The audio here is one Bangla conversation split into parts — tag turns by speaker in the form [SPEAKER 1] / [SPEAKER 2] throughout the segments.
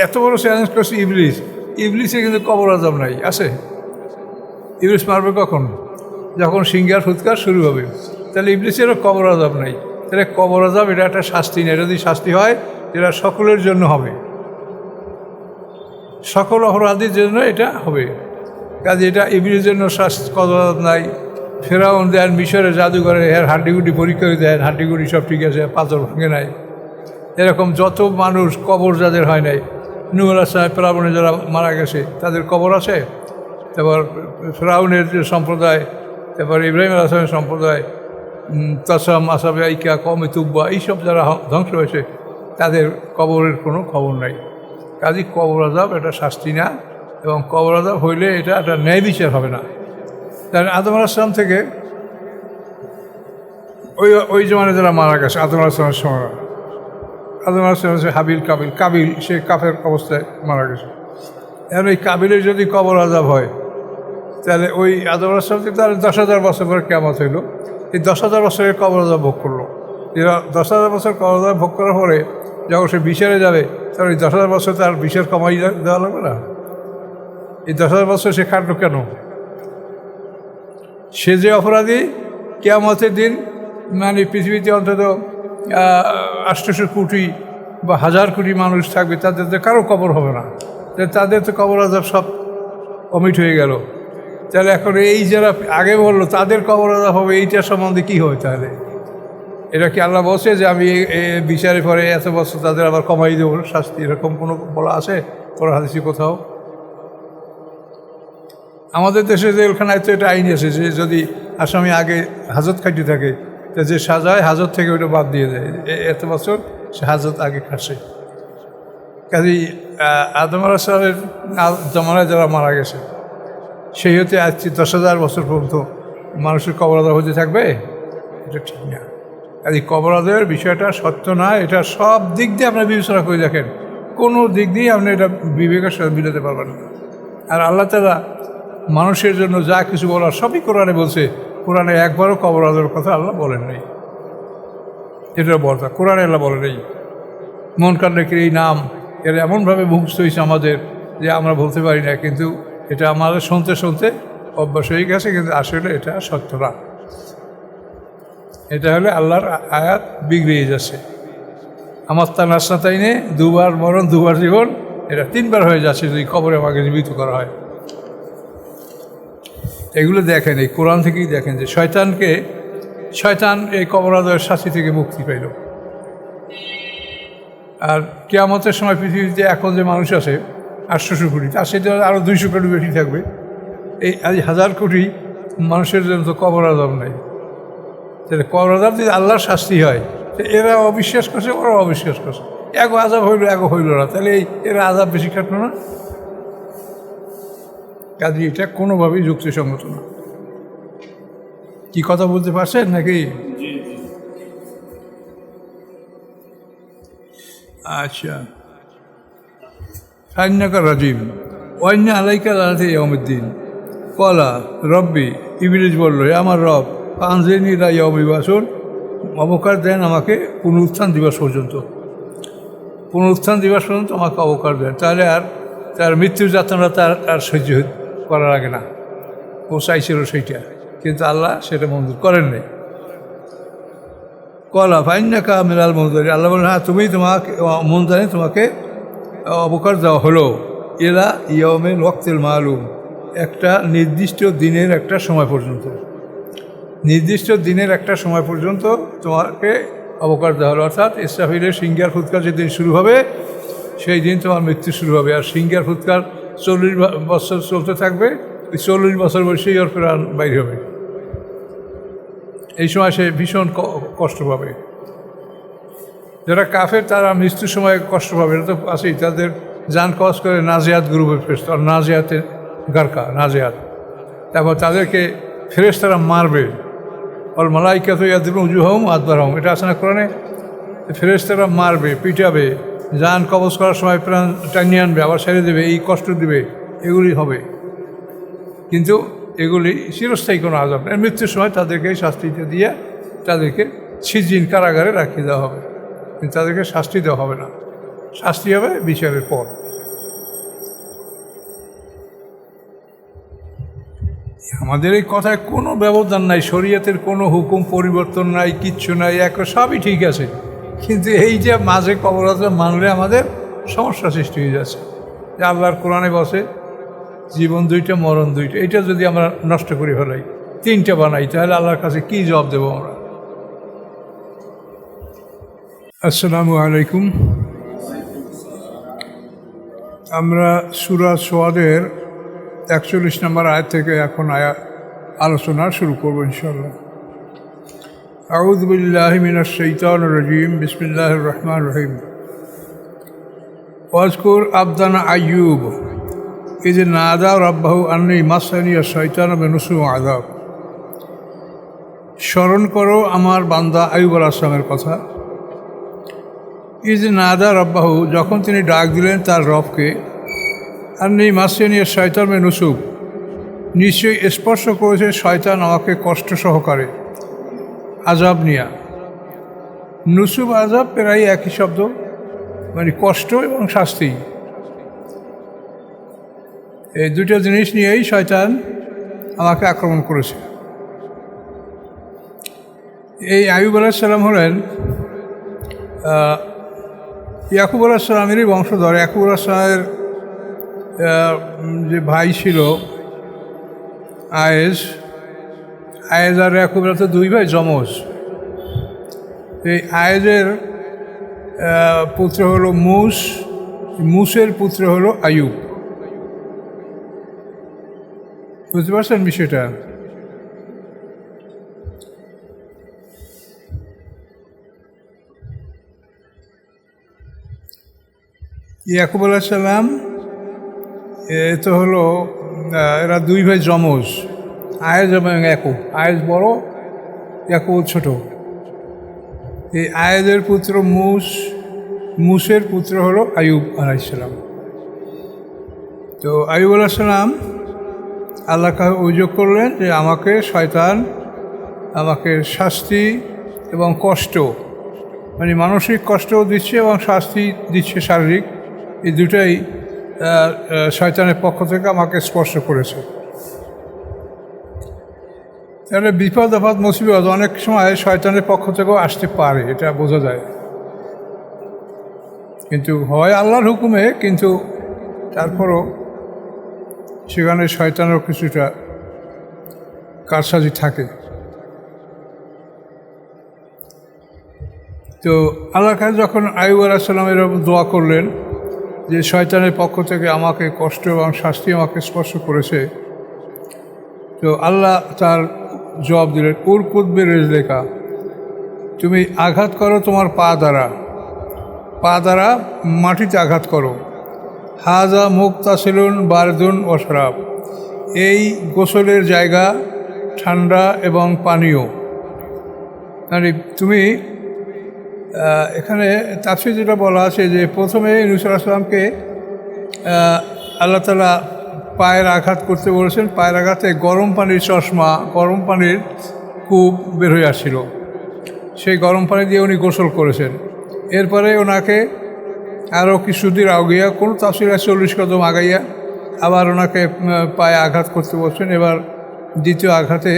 [SPEAKER 1] এত বড় চ্যালেঞ্জ করছে ইবলিস, ইবলিসে কিন্তু কবর আযাব নাই, আছে? ইবলিস মারবে কখন? যখন সিংহার ফুৎকার শুরু হবে। তাহলে ইবলিসেরও কবর আযাব নাই। তাহলে কবর আযাব এটা একটা শাস্তি না, এটা যদি শাস্তি হয় এটা সকলের জন্য হবে, সকল অপরাধীর জন্য এটা হবে। কাজে এটা ইবলিসের জন্য কবর আযাব নাই। ফেরাউন দেন মিশরে জাদুঘরে এর হাড্ডিগুডি পরীক্ষা করে দেন, হাড্ডিগুডি সব ঠিক আছে, পাথর ভাঙে নাই। এরকম যত মানুষ কবর যাদের হয় নাই, নূহ আলাইহিস সালাম ফেরাউনে যারা মারা গেছে তাদের কবর আছে। তারপর ফেরাউনের যে সম্প্রদায়, তারপর ইব্রাহিম আলাইহিস সালামের সম্প্রদায়, তাসাম আসাবে আইকা কওমে তুব্বা, এইসব যারা ধ্বংস হয়েছে তাদের কবরের কোনো খবর নাই। কাজেই কবর আযাব এটা শাস্তি না, এবং কবর আযাব হইলে এটা একটা ন্যায় বিচার হবে না। কারণ আদম আলাইহিস সালাম থেকে ওই জমানে যারা মারা গেছে আদম আলাইহিস সালামের সময়, আদম আলাইহিস সালাম হচ্ছে হাবিল কাবিল, কাবিল সে কাফের অবস্থায় মারা গেছে। এখন ওই কাবিলের যদি কবর আযাব হয় তাহলে ওই আদম আলাইহিস সালাম তার 10,000 বছর পরে কিয়ামত হইল, এই 10,000 বছরের কবর আযাব ভোগ করলো। 10,000 বছর কবর আযাব ভোগ করার পরে যখন সে বিচারে যাবে তখন এই 10,000 বছর তার বিচার কমাই দেওয়া লাগবে না? এই 10,000 বছর সে খাটলো কেন? সে যে অপরাধী, কিয়ামতের দিন মানে পৃথিবীতে অন্তত 800 কোটি বা 1000 কোটি মানুষ থাকবে, তাদের তো কারো কবর হবে না, তাদের তো কবর আযাব সব কমিট হয়ে গেল। তাহলে এখন এই যারা আগে বললো তাদের কবর আযাব হবে, এইটার সম্বন্ধে কী হবে তাহলে? এটা কি আল্লাহ বলছে যে আমি বিচারে পরে এত বছর তাদের আবার কমাই দেবো শাস্তি? এরকম কোনো বলা আছে কোরআন হাদিসে কোথাও? আমাদের দেশে জেলখানায় তো এটা আইন আছে যে যদি আসামি আগে হাজত খাইতে থাকে তা যে সাজায় হাজত থেকে ওইটা বাদ দিয়ে দেয়, এত বছর সে হাজত আগে খাটছে। কাজেই আদম আলাইহিস সালামের জমানায় যারা মারা গেছে সেই হতে আজ 10,000 বছর পর্যন্ত মানুষের কবর আযাব হতে থাকবে, এটা ঠিক না। কাজেই কবর আযাবের বিষয়টা সত্য না, এটা সব দিক দিয়ে আপনারা বিবেচনা করে দেখেন, কোনো দিক দিয়ে আপনি এটা বিবেকের সাথে মিলাতে পারবেন না। আর আল্লাহ তাআলা মানুষের জন্য যা কিছু বলার সবই কোরআনে বলছে, কোরআনে একবারও কবর আযাবের কথা আল্লাহ বলেন নাই। এটা বলতা কোরআনে আল্লাহ বলেন নাই। মুনকার নাকির এই নাম এর এমনভাবে মুখস্থ হয়েছে আমাদের যে আমরা বলতে পারি না, কিন্তু এটা আমাদের শুনতে শুনতে অভ্যাস হয়ে গেছে, কিন্তু আসলে এটা সত্য না। এটা হলে আল্লাহর আয়াত বিগড়িয়ে যাচ্ছে। আমার তা নাসনাতাইনে 2বার মরণ 2বার জীবন, এটা 3বার হয়ে যাচ্ছে যদি কবরে আমাকে জীবিত করা হয়। এগুলো দেখেন, এই কোরআন থেকেই দেখেন যে শয়তান এই কবর আযাবের শাস্তি থেকে মুক্তি পাইল। আর কিয়ামতের সময় পৃথিবীতে এখন যে মানুষ আছে 800 কোটি, তার সেটা আরও 200 কোটি বেশি থাকবে। এই আজ 1000 কোটি মানুষের জন্য তো কবর আযাব নাই। তাহলে কবর আযাব যদি আল্লাহর শাস্তি হয়, তো এরা অবিশ্বাস করছে, ওরা অবিশ্বাস করছে, এক আযাব হইল এক হইল না, তাহলে এরা আযাব বেশি কাটলো না? কাজে এটা কোনোভাবেই যুক্তিসঙ্গত না। কি কথা বলতে পারছেন নাকি? আচ্ছা, সাইন্নাকা রাজিম অন্য আলাইকা লানাতে ইয়াউমিদ্দিন কলা রব্বি, ইবলিস বলল, আমার রব পানজেনি লা ইয়াউমি বাসুন, অবকাশ দেন আমাকে পুনরুত্থান দিবস পর্যন্ত, পুনরুত্থান দিবস পর্যন্ত আমাকে অবকাশ দেন। তাহলে আর তার মৃত্যুর যাত্রাটা তার সহ্য করার আগে না, ও চাইছিল সেইটা, কিন্তু আল্লাহ সেটা মঞ্জুর করেন নাই। কলা ফাইন্নাকা মিনাল মুনজারিন, আল্লাহ বলেন হ্যাঁ তুমি তোমাকে মুনজারিন, তোমাকে অবকাশ দেওয়া হলো। এরা ইয়াউমিল ওয়াক্তিল মালুম, একটা নির্দিষ্ট দিনের একটা সময় পর্যন্ত, নির্দিষ্ট দিনের একটা সময় পর্যন্ত তোমাকে অবকাশ দেওয়া হলো। অর্থাৎ ইসরাফিলের সিংহার ফুৎকার যেদিন শুরু হবে সেই দিন তোমার মৃত্যু শুরু হবে। আর সিংহার ফুৎকার 40 বছর চলতে থাকবে, ওই 40 বছর বয়সেই ওর প্রাণ বাইর হবে। এই সময় সে ভীষণ কষ্ট পাবে। যারা কাফের তারা মৃত্যুর সময় কষ্ট পাবে, এটা তো আছেই। তাদের যান কস করে নাজিয়াত গ্রুপের ফেরেশতা, নাজিয়াতের গারকা নাজিয়াত, তারপর তাদেরকে ফেরেশতারা মারবে। অল মালাইকাতু ইয়াদরিবুনা উজুহাহুম আদবারহুম, এটা আছে না কোরআনে? ফেরেশতারা মারবে, পিটাবে, যান কবজ করার সময় প্রাণ টানিয়ে আনবে, আবার ছেড়ে দেবে, এই কষ্ট দেবে, এগুলি হবে। কিন্তু এগুলি চিরস্থায়ী কোনো আযাব না। মৃত্যুর সময় তাদেরকে শাস্তিটা দিয়ে তাদেরকে সিজিন কারাগারে রাখিয়ে দেওয়া হবে, কিন্তু তাদেরকে শাস্তি দেওয়া হবে না। শাস্তি হবে বিচারের পর। আমাদের এই কথায় কোনো ব্যবধান নাই, শরীয়তের কোনো হুকুম পরিবর্তন নাই, কিচ্ছু নাই, সবই ঠিক আছে। কিন্তু এই যে মাঝে কবর আছে মানলে আমাদের সমস্যা সৃষ্টি হয়ে যাচ্ছে। যে আল্লাহর কোরআনে বসে জীবন দুইটা মরণ দুইটা, এটা যদি আমরা নষ্ট করে ফেলাই, তিনটা বানাই, তাহলে আল্লাহর কাছে কি জবাব দেবো আমরা? আসসালামু আলাইকুম। আমরা সূরা সোয়াদের 41 নম্বর আয়াত থেকে এখন আলোচনা শুরু করবো ইনশাআল্লাহ। আউযু বিল্লাহি মিনাশ শাইতানির রাজীম, বিসমিল্লাহির রহমানির রহিম। ওয়াজকুর আবদানা আইয়ুব ইয নাদা রাব্বাহু আন্নী মাসানিয়া শাইতানু বিনুসুব ওয়া আযাব। স্মরণ করো আমার বান্দা আইয়ুব আলাইহিস সালামের কথা। ইয নাদা রাব্বাহু, যখন তিনি ডাক দিলেন তার রবকে, আন্নী মাসানিয়া শাইতানু বিনুসুব, নিশ্চয়ই স্পর্শ করেছে শয়তান আমাকে কষ্ট সহকারে, আযাব নিয়া। নুসুব আযাব প্রায় একই শব্দ, মানে কষ্ট এবং শাস্তি। এই দুটো জিনিস নিয়েই শয়তান আমাকে আক্রমণ করেছে। এই আইয়ুব আলাইহিস সালাম হলেন ইয়াকুব আলাইহিস সালামেরই বংশধর। ইয়াকুব আলাইহিস সালামের যে ভাই ছিল আয়েজ আর ইয়াকুব তো দুই ভাই যমজ। এই আয়েজের পুত্র হলো মুসের পুত্র হলো আইয়ুব। বুঝতে পারছেন বিষয়টা? ইয়াকুব আলাইহিস সালাম তো হলো এরা দুই ভাই যমজ, আয়েজ এবং ইয়াকুব। আয়েজ বড়, ইয়াকুব ছোট। এই আয়েজের পুত্র মুসের পুত্র হলো আইয়ুব আলাইহিস সালাম। তো আইয়ুব আলাইহিস সালাম আল্লাহকে অভিযোগ করলেন যে আমাকে শয়তান আমাকে শাস্তি এবং কষ্ট, মানে মানসিক কষ্টও দিচ্ছে এবং শাস্তি দিচ্ছে শারীরিক, এই দুটাই শয়তানের পক্ষ থেকে আমাকে স্পর্শ করেছে। তাহলে বিপদ আপদ মুসিবত অনেক সময় শয়তানের পক্ষ থেকেও আসতে পারে, এটা বোঝা যায়। কিন্তু হয় আল্লাহর হুকুমে, কিন্তু তারপরও সেখানে শয়তানেরও কিছুটা কারসাজি থাকে। তো আল্লাহর কাছে যখন আইয়ুব আলাইহিস সালাম এরকম দোয়া করলেন যে শয়তানের পক্ষ থেকে আমাকে কষ্ট এবং শাস্তি আমাকে স্পর্শ করেছে, তো আল্লাহ তার জবাব দিলেন, উরকুদ বিরিজলিকা, তুমি আঘাত করো তোমার পা দ্বারা মাটিতে আঘাত করো। হাজা মুগতাসিলুন বারদুন ওয়া শরাব, এই গোসলের জায়গা ঠান্ডা এবং পানীয়। মানে তুমি এখানে তাফসীরে যেটা বলা আছে যে প্রথমে ইউনূস আলাইহিস সালামকে আল্লাহ তাআলা পায়ের আঘাত করতে বলেছেন। পায়ের আঘাতে গরম পানির চশমা, গরম পানির কূপ বের হয়ে আসছিল, সেই গরম পানি দিয়ে উনি গোসল করেছেন। এরপরে ওনাকে আরও কিছু দূর আগাইয়া, কোনো তাফসীরে 40 কদম আগাইয়া আবার ওনাকে পায়ে আঘাত করতে বলছেন। এবার দ্বিতীয় আঘাতে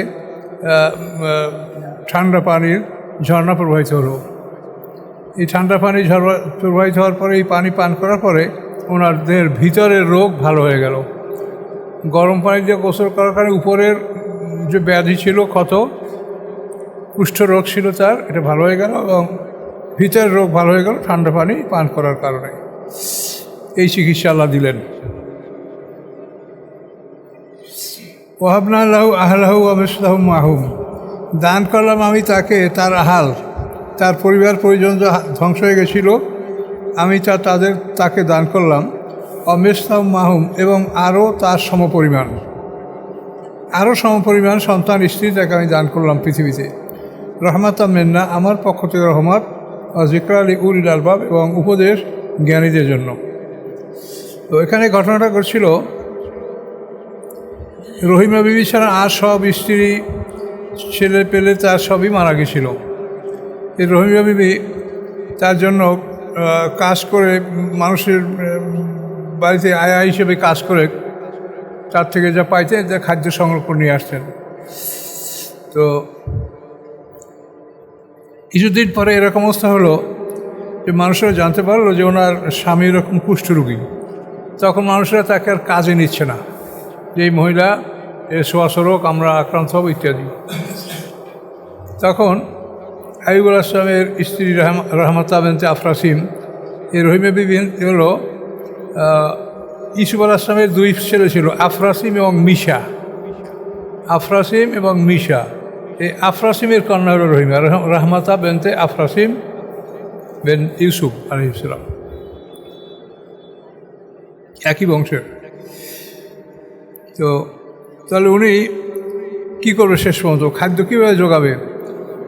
[SPEAKER 1] ঠান্ডা পানির ঝর্ণা প্রবাহিত হলো। এই ঠান্ডা পানি প্রবাহিত হওয়ার পরে, এই পানি পান করার পরে ওনার দেহের ভিতরের রোগ ভালো হয়ে গেল। গরম পানি দিয়ে গোসল করার কারণে উপরের যে ব্যাধি ছিল, ক্ষত, কুষ্ঠরোগ ছিল তার, এটা ভালো হয়ে গেল এবং ভিতরের রোগ ভালো হয়ে গেল ঠান্ডা পানি পান করার কারণে। এই চিকিৎসা আল্লাহ দিলেন। ওয়াহাবনা লাহু আহলাহু ওয়া মিসলাহুম মাহুম, দান করলাম আমি তাকে তার আহাল, তার পরিবার পরিজন যা ধ্বংস হয়ে গেছিল, আমি তাকে দান করলাম। অমিসলাহুম মাহুম, এবং আরও তার সমপরিমাণ সন্তান স্ত্রী তাকে আমি দান করলাম পৃথিবীতে। রহমাতাম মিন্না, আমার পক্ষ থেকে রহমত, যিকরা লিউলিল আলবাব, এবং উপদেশ জ্ঞানীদের জন্য। তো এখানে ঘটনাটা ঘটছিল, রহিমা বিবি ছাড়া আর সব স্ত্রী ছেলে পেলে তার সবই মারা গেছিল। এই রহিমা বিবি তার জন্য কাজ করে মানুষের বাড়িতে আয়া হিসেবে কাজ করে তার থেকে যা পাইতেন যা খাদ্য সংগ্রহ করে নিয়ে আসতেন। তো কিছুদিন পরে এরকম অবস্থা হলো যে মানুষরা জানতে পারলো যে ওনার স্বামী এরকম কুষ্ঠরোগী। তখন মানুষরা তাকে আর কাজে নিচ্ছে না, যে এই মহিলা এর সোয়াশরোগ, আমরা আক্রান্ত হব ইত্যাদি। তখন আইয়ুব আলাইহিসসালামের স্ত্রী রহমাতা বিনতে আফরাসিম, এই রহিমা বিবি হলো ইউসুফ আলাইহিসসালামের দুই ছেলে ছিল, আফরাসিম এবং মিশা। আফরাসিম এবং মিশা, এই আফরাসিমের কন্যা হল রহিমা, রহমাতা বিনতে আফরাসিম বিন ইউসুফ আলাইহিস সালাম, একই বংশের। তো তাহলে উনি কী করবে শেষ পর্যন্ত, খাদ্য কীভাবে জোগাবে?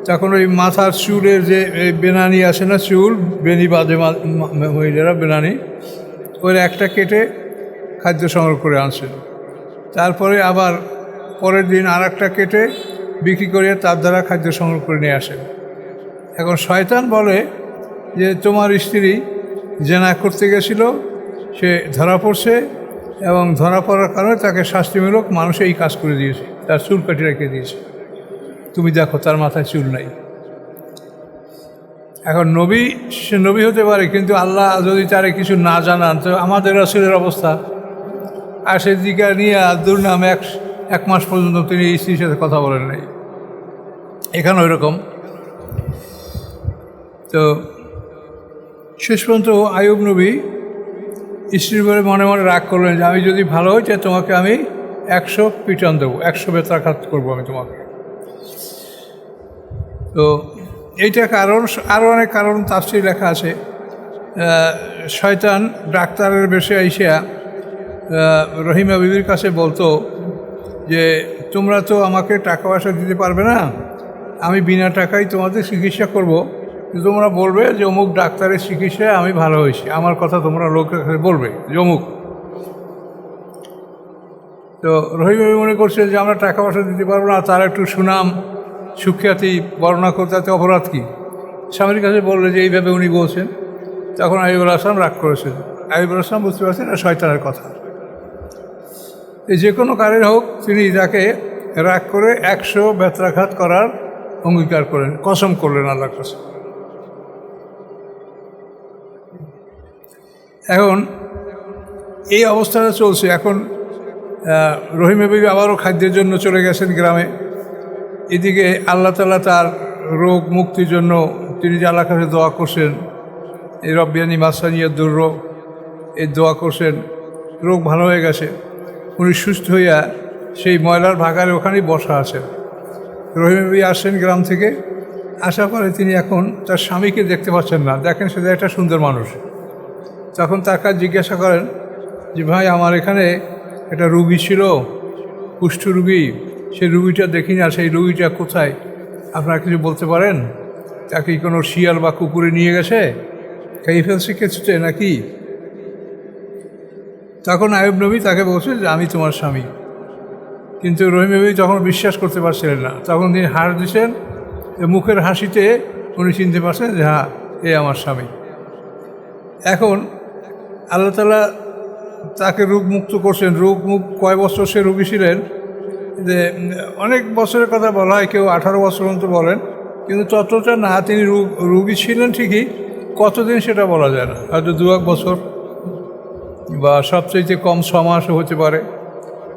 [SPEAKER 1] তখন ওই মাথার চুলের যে বেনানি আছে না, চুল বেনি বাঁধে মহিলারা, বেনানি, ওই একটা কেটে খাদ্য সংগ্রহ করে আনছেন। তারপরে আবার পরের দিন আর একটা কেটে বিক্রি করে তার দ্বারা খাদ্য সংগ্রহ করে নিয়ে আসেন। এখন শয়তান বলে যে তোমার স্ত্রী জেনা করতে গেছিল, সে ধরা পড়ছে এবং ধরা পড়ার কারণে তাকে শাস্তিমূলক মানুষ এই কাজ করে দিয়েছে, তার চুল কাটি রেখে দিয়েছে। তুমি দেখো তার মাথায় চুল নাই। এখন নবী, সে নবী হতে পারে, কিন্তু আল্লাহ যদি তারে কিছু না জানান, তো আমাদের রাসূলের অবস্থা। আর সে দিকে নিয়ে দুর্নাম এক মাস পর্যন্ত তিনি স্ত্রীর সাথে কথা বলেন নাই। এখানে ওই রকম। তো শেষ পর্যন্ত আইয়ুব নবী স্ত্রীর বলে মনে মনে রাগ করলেন যে আমি যদি ভালো হই তাই তোমাকে আমি 100 পিটন দেবো, 100 বেত্রাঘাত করবো আমি তোমাকে। তো এইটা কারণ, আরও অনেক কারণ তাফসীরে লেখা আছে। শয়তান ডাক্তারের বেশে আইসা রহিমা বিবির কাছে বলতো যে তোমরা তো আমাকে টাকা পয়সা দিতে পারবে না, আমি বিনা টাকায় তোমাদের চিকিৎসা করব, তোমরা বলবে যে অমুক ডাক্তারের চিকিৎসায় আমি ভালো হয়েছি, আমার কথা তোমরা লোকের কাছে বলবে যে অমুক। তো রহিমা বিবি মনে করছে যে আমরা টাকা পয়সা দিতে পারবো না, তার একটু সুনাম সুখ্যাতি বর্ণনা করতে তাতে অপরাধ কী? স্বামীর কাছে বললে যে এইভাবে উনি বলছেন। তখন আইয়ুব আলাইহিসসালাম রাগ করেছেন। আইয়ুব আলাইহিসসালাম বুঝতে পারছেন এটা শয়তানের কথা। যে কোনো কারণে হোক তিনি তাকে রাগ করে 100 বেত্রাঘাত করার অঙ্গীকার করেন, কসম করলেন আল্লাহর কাছে। এখন এই অবস্থাটা চলছে। এখন রহিমা বিবি আবারও খাদ্যের জন্য চলে গেছেন গ্রামে। এদিকে আল্লাহ তাআলা তার রোগ মুক্তির জন্য তিনি যে আল্লাহর কাছে দোয়া করছেন, এই রব্বিয়ানি মাসানিয়া দুর্রোগ, এই দোয়া করছেন, রোগ ভালো হয়ে গেছে। উনি সুস্থ হইয়া সেই ময়লার ভাগারে ওখানেই বসা আছেন। রহিমা বিবি আসেন গ্রাম থেকে, আসার পরে তিনি এখন তার স্বামীকে দেখতে পাচ্ছেন না। দেখেন সে একটা সুন্দর মানুষ। তখন তার কাছে জিজ্ঞাসা করেন যে ভাই, আমার এখানে একটা রুগী ছিল, কুষ্ঠ রুগী, সেই রুগীটা দেখি না, সেই রুগীটা কোথায়? আপনারা কিছু বলতে পারেন? তাকে কোনো শিয়াল বা কুকুরে নিয়ে গেছে, খেয়ে ফেলছে কিছুতে নাকি? তখন আইয়ুব নবী তাকে বলছে যে আমি তোমার স্বামী। কিন্তু রহিমা বিবি তখন বিশ্বাস করতে পারছিলেন না। তখন তিনি হাস দিয়েছেন, মুখের হাসিতে উনি চিনতে পারছেন যে হ্যাঁ, এ আমার স্বামী। এখন আল্লাহ তাআলা তাকে রোগ মুক্ত করছেন। রোগ মুক্ত কয় বছর সে রোগী ছিলেন, যে অনেক বছরের কথা বলা হয়, কেউ 18 বছর পর্যন্ত বলেন, কিন্তু ততটা না। তিনি রোগী ছিলেন ঠিকই, কতদিন সেটা বলা যায় না, হয়তো 2-1 বছর বা সবচেয়ে কম 6 মাসও হতে পারে।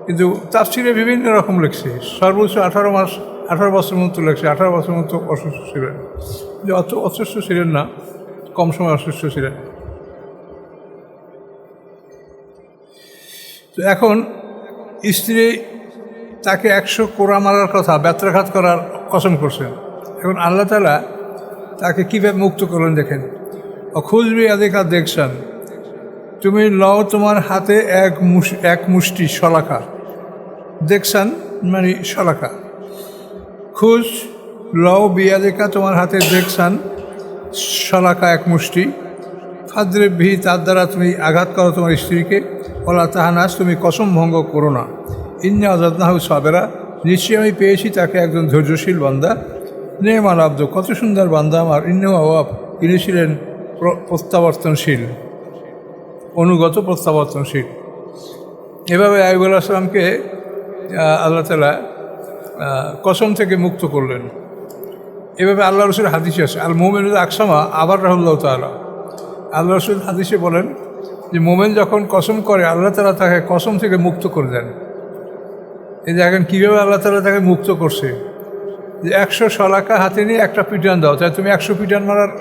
[SPEAKER 1] কিন্তু তাফসীরে বিভিন্ন রকম লিখছে, সর্বোচ্চ 18 বছর মতো লেখছে, 18 বছর মতো অসুস্থ ছিলেন। যে অত অসুস্থ ছিলেন না, কম সময় অসুস্থ ছিলেন। তো এখন স্ত্রী তাকে 100 কোড়া মারার কথা, বেত্রাঘাত করার কসম করছেন। এখন আল্লাহ তাআলা তাকে কীভাবে মুক্ত করলেন দেখেন। খুঁজবি আদিকার দেখছেন, তুমি লও তোমার হাতে এক মুষ্টি শলাকা, দেখছেন মানে শলাকা। খুঁজ লও বিয়াদিকা, তোমার হাতে দেখছেন শলাকা এক মুষ্টি। ফাদ্রে ভি, তার দ্বারা তুমি আঘাত করো তোমার স্ত্রীকে। ওলা তাহানাস, তুমি কসম ভঙ্গ করো না। ইন্না আযাদনাহু সাবেরা, নিশ্চয়ই আমি পেয়েছি তাকে একজন ধৈর্যশীল বান্দা। নেমাল আব্দ, কত সুন্দর বান্দা আমার। ইন্নাহু আওয়াব, তিনি ছিলেন প্রত্যাবর্তনশীল, অনুগত প্রত্যাবর্তনশীল। এভাবে আইয়ুব আলাইহিস সালামকে আল্লাহ তাআলা কসম থেকে মুক্ত করলেন। এভাবে আল্লাহ রসুল হাদিসে আছে, আল মুমিনুল আকসামা আবার রাহুল্লাহ তাআলা, আল্লাহ রসুল হাদিসে বলেন যে মোমেন যখন কসম করে আল্লাহ তাআলা তাকে কসম থেকে মুক্ত করে দেন। এই দেখেন কীভাবে আল্লাহ তাআলা তাকে মুক্ত করছে, যে 100 শলাকা হাতে নিয়ে একটা পিটান দাও, তাই তুমি 100 পিটান মারার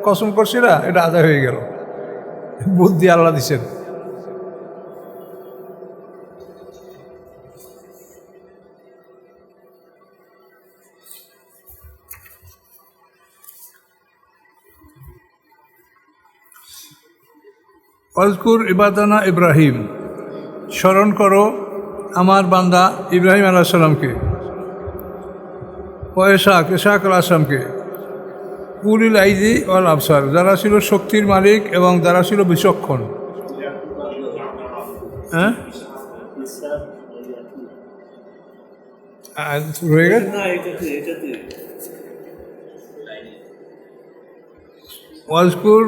[SPEAKER 1] কসম করছিলা, এটা আদায় হয়ে গেল। বুদ্ধি আল্লাহ দিচ্ছেন। ওয়াজকুর ইবাদানা ইব্রাহিম, স্মরণ করো আমার বান্দা ইব্রাহিম আলাইহিস সালামকে, ও ইসহাক আলাইহিস সালামকে, উলিল আইদি ওয়াল আবসার, যারা ছিল শক্তির মালিক এবং যারা ছিল বিচক্ষণ। হ্যাঁ রয়ে গেছে। ওয়াজকুর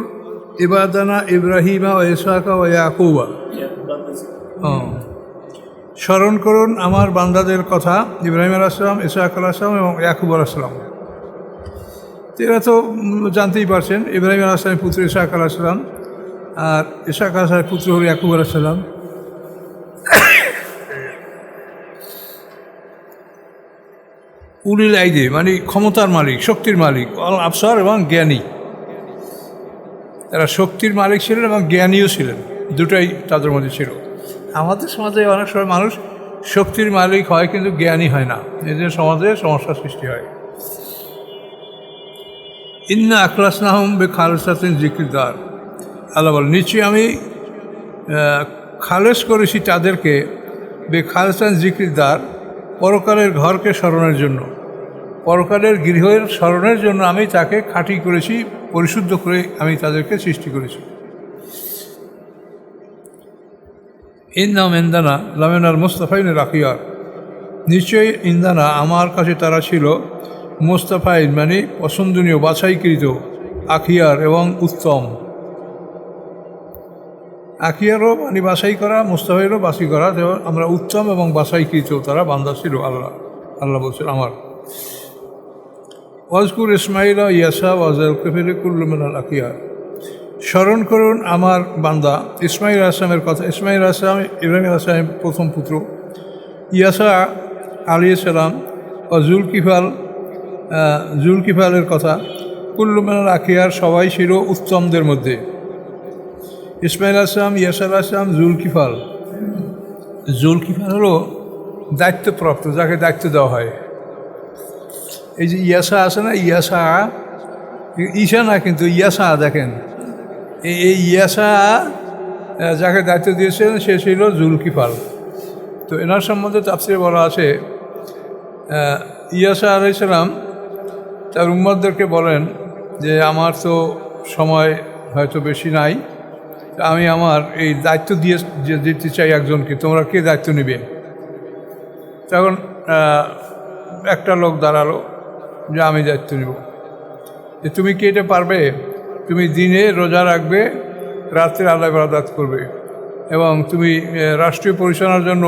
[SPEAKER 1] ইবাদানা ইব্রাহিমা ও ইসহাকা ও ইয়াকুবা, স্মরণ করুন আমার বান্দাদের কথা, ইব্রাহিম আলাইহিস সালাম, ইসহাক আলাইহিস সালাম এবং ইয়াকুব আলাইহিস সালাম। এরা তো জানতেই পারছেন, ইব্রাহিম আলাইহিস সালামের পুত্র ইসহাক আলাইহিস সালাম, আর ইসহাক আলাইহিস সালামের পুত্র হল ইয়াকুব আলাইহিস সালাম। উলিল আইদি মানে ক্ষমতার মালিক, শক্তির মালিক, অল আবসার এবং জ্ঞানী। তারা শক্তির মালিক ছিলেন এবং জ্ঞানীও ছিলেন, দুটাই তাদের মধ্যে ছিল। আমাদের সমাজে অনেক সময় মানুষ শক্তির মালিক হয় কিন্তু জ্ঞানী হয় না, এই জন্য সমাজে সমস্যার সৃষ্টি হয়। ইন্না আখলাসনাহুম বিখালিসাতিন যিকরিদ্দার, আল্লাহ বলেন নিশ্চয়ই আমি খালেস করেছি তাদেরকে বেখালিসাতিন যিকরিদ্দার, পরকালের ঘরকে স্মরণের জন্য, পরকালের গৃহের স্মরণের জন্য আমি তাকে খাঁটি করেছি, পরিশুদ্ধ করে আমি তাদেরকে সৃষ্টি করেছি। ইন্নাম ইন্দানা লামিনাল মুস্তাফাইন আখিয়ার, নিশ্চয়ই ইন্দানা আমার কাছে তারা ছিল মুস্তাফাইন মানে পছন্দনীয়, বাছাইকৃত, আখিয়ার এবং উত্তম। আখিয়ারও মানে বাছাই করা, মুস্তাফাইরও বাছাই করা, যেমন আমরা উত্তম এবং বাছাইকৃত তারা বান্দা ছিল। আল্লাহ বলছেন আমার। ওয়াজকুর ইসমাইল ইয়াসা ওয়াজাল কফিল কুল্লু মিনাল আখিয়ার, স্মরণ করুন আমার বান্দা ইসমাইল আসলামের কথা। ইসমাইল আসলাম ইব্রাহিম আসলামের প্রথম পুত্র, ইয়াসা আলাইহিস সালাম ও জুলকিফালের কথা। কুল্লু মিনাল আখিয়ার, সবাই ছিল উত্তমদের মধ্যে। ইসমাইল আসলাম, ইয়াসা আসলাম, জুলকিফাল হলো দায়িত্বপ্রাপ্ত, যাকে দায়িত্ব দেওয়া হয়। এই যে ইয়াসা আছে না, ঈশা না কিন্তু ইয়াসা, দেখেন এই ইয়াসা যাকে দায়িত্ব দিয়েছেন সে ছিল জুলকিফাল। তো এনার সম্বন্ধে তাফসীরে বলা আছে, ইয়াসা আলাইহিস সালাম তার উম্মতদেরকে বলেন যে আমার তো সময় হয়তো বেশি নাই, আমি আমার এই দায়িত্ব দিতে চাই একজনকে, তোমরা কে দায়িত্ব নেবে? তখন একটা লোক দাঁড়ালো যে আমি দায়িত্ব নেব। যে তুমি কি এটা পারবে? তুমি দিনে রোজা রাখবে, রাত্রে আল্লাহ ইবাদত করবে, এবং তুমি রাষ্ট্রীয় পরিচালনার জন্য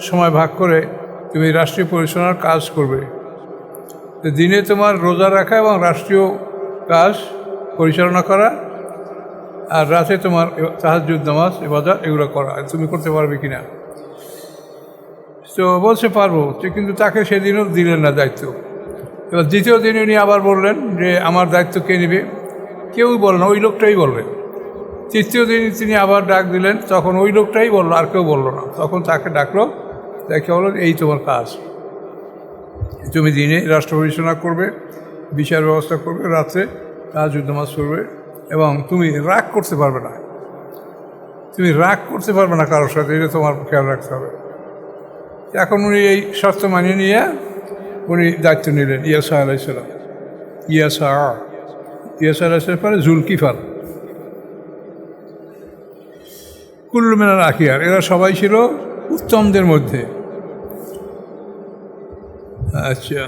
[SPEAKER 1] সময় ভাগ করে তুমি রাষ্ট্রীয় পরিচালনার কাজ করবে। তো দিনে তোমার রোজা রাখা এবং রাষ্ট্রীয় কাজ পরিচালনা করা, আর রাতে তোমার তাহাজ্জুদ নামাজ ইবাদত এগুলো করা। তুমি করতে পারবে কি না? তো বলছে পারবো, কিন্তু তাকে সেদিনও দিলেন না দায়িত্ব। এবার দ্বিতীয় দিন উনি আবার বললেন যে আমার দায়িত্ব কে নেবে? কেউই বলল না, ওই লোকটাই বললেন। তৃতীয় দিন তিনি আবার ডাক দিলেন, তখন ওই লোকটাই বললো, আর কেউ বললো না। তখন তাকে ডাকলো, দেখে বলল এই তোমার কাজ, তুমি দিনে রাষ্ট্র পরিচালনা করবে, বিচার ব্যবস্থা করবে, রাত্রে তাহাজ্জুদ নামাজ করবে, এবং তুমি রাগ করতে পারবে না, কারোর সাথে, এটা তোমার খেয়াল রাখতে হবে। এখন উনি এই শর্ত মানিয়ে নিয়ে উনি দায়িত্ব নিলেন। ইয়াসা আলাইহিস সালাম, ইয়াসা আলাইহিস সালাম পরে জুলকিফাল, কুল্লু মিনাল আখিয়ার, এরা সবাই ছিল উত্তমদের মধ্যে। আচ্ছা,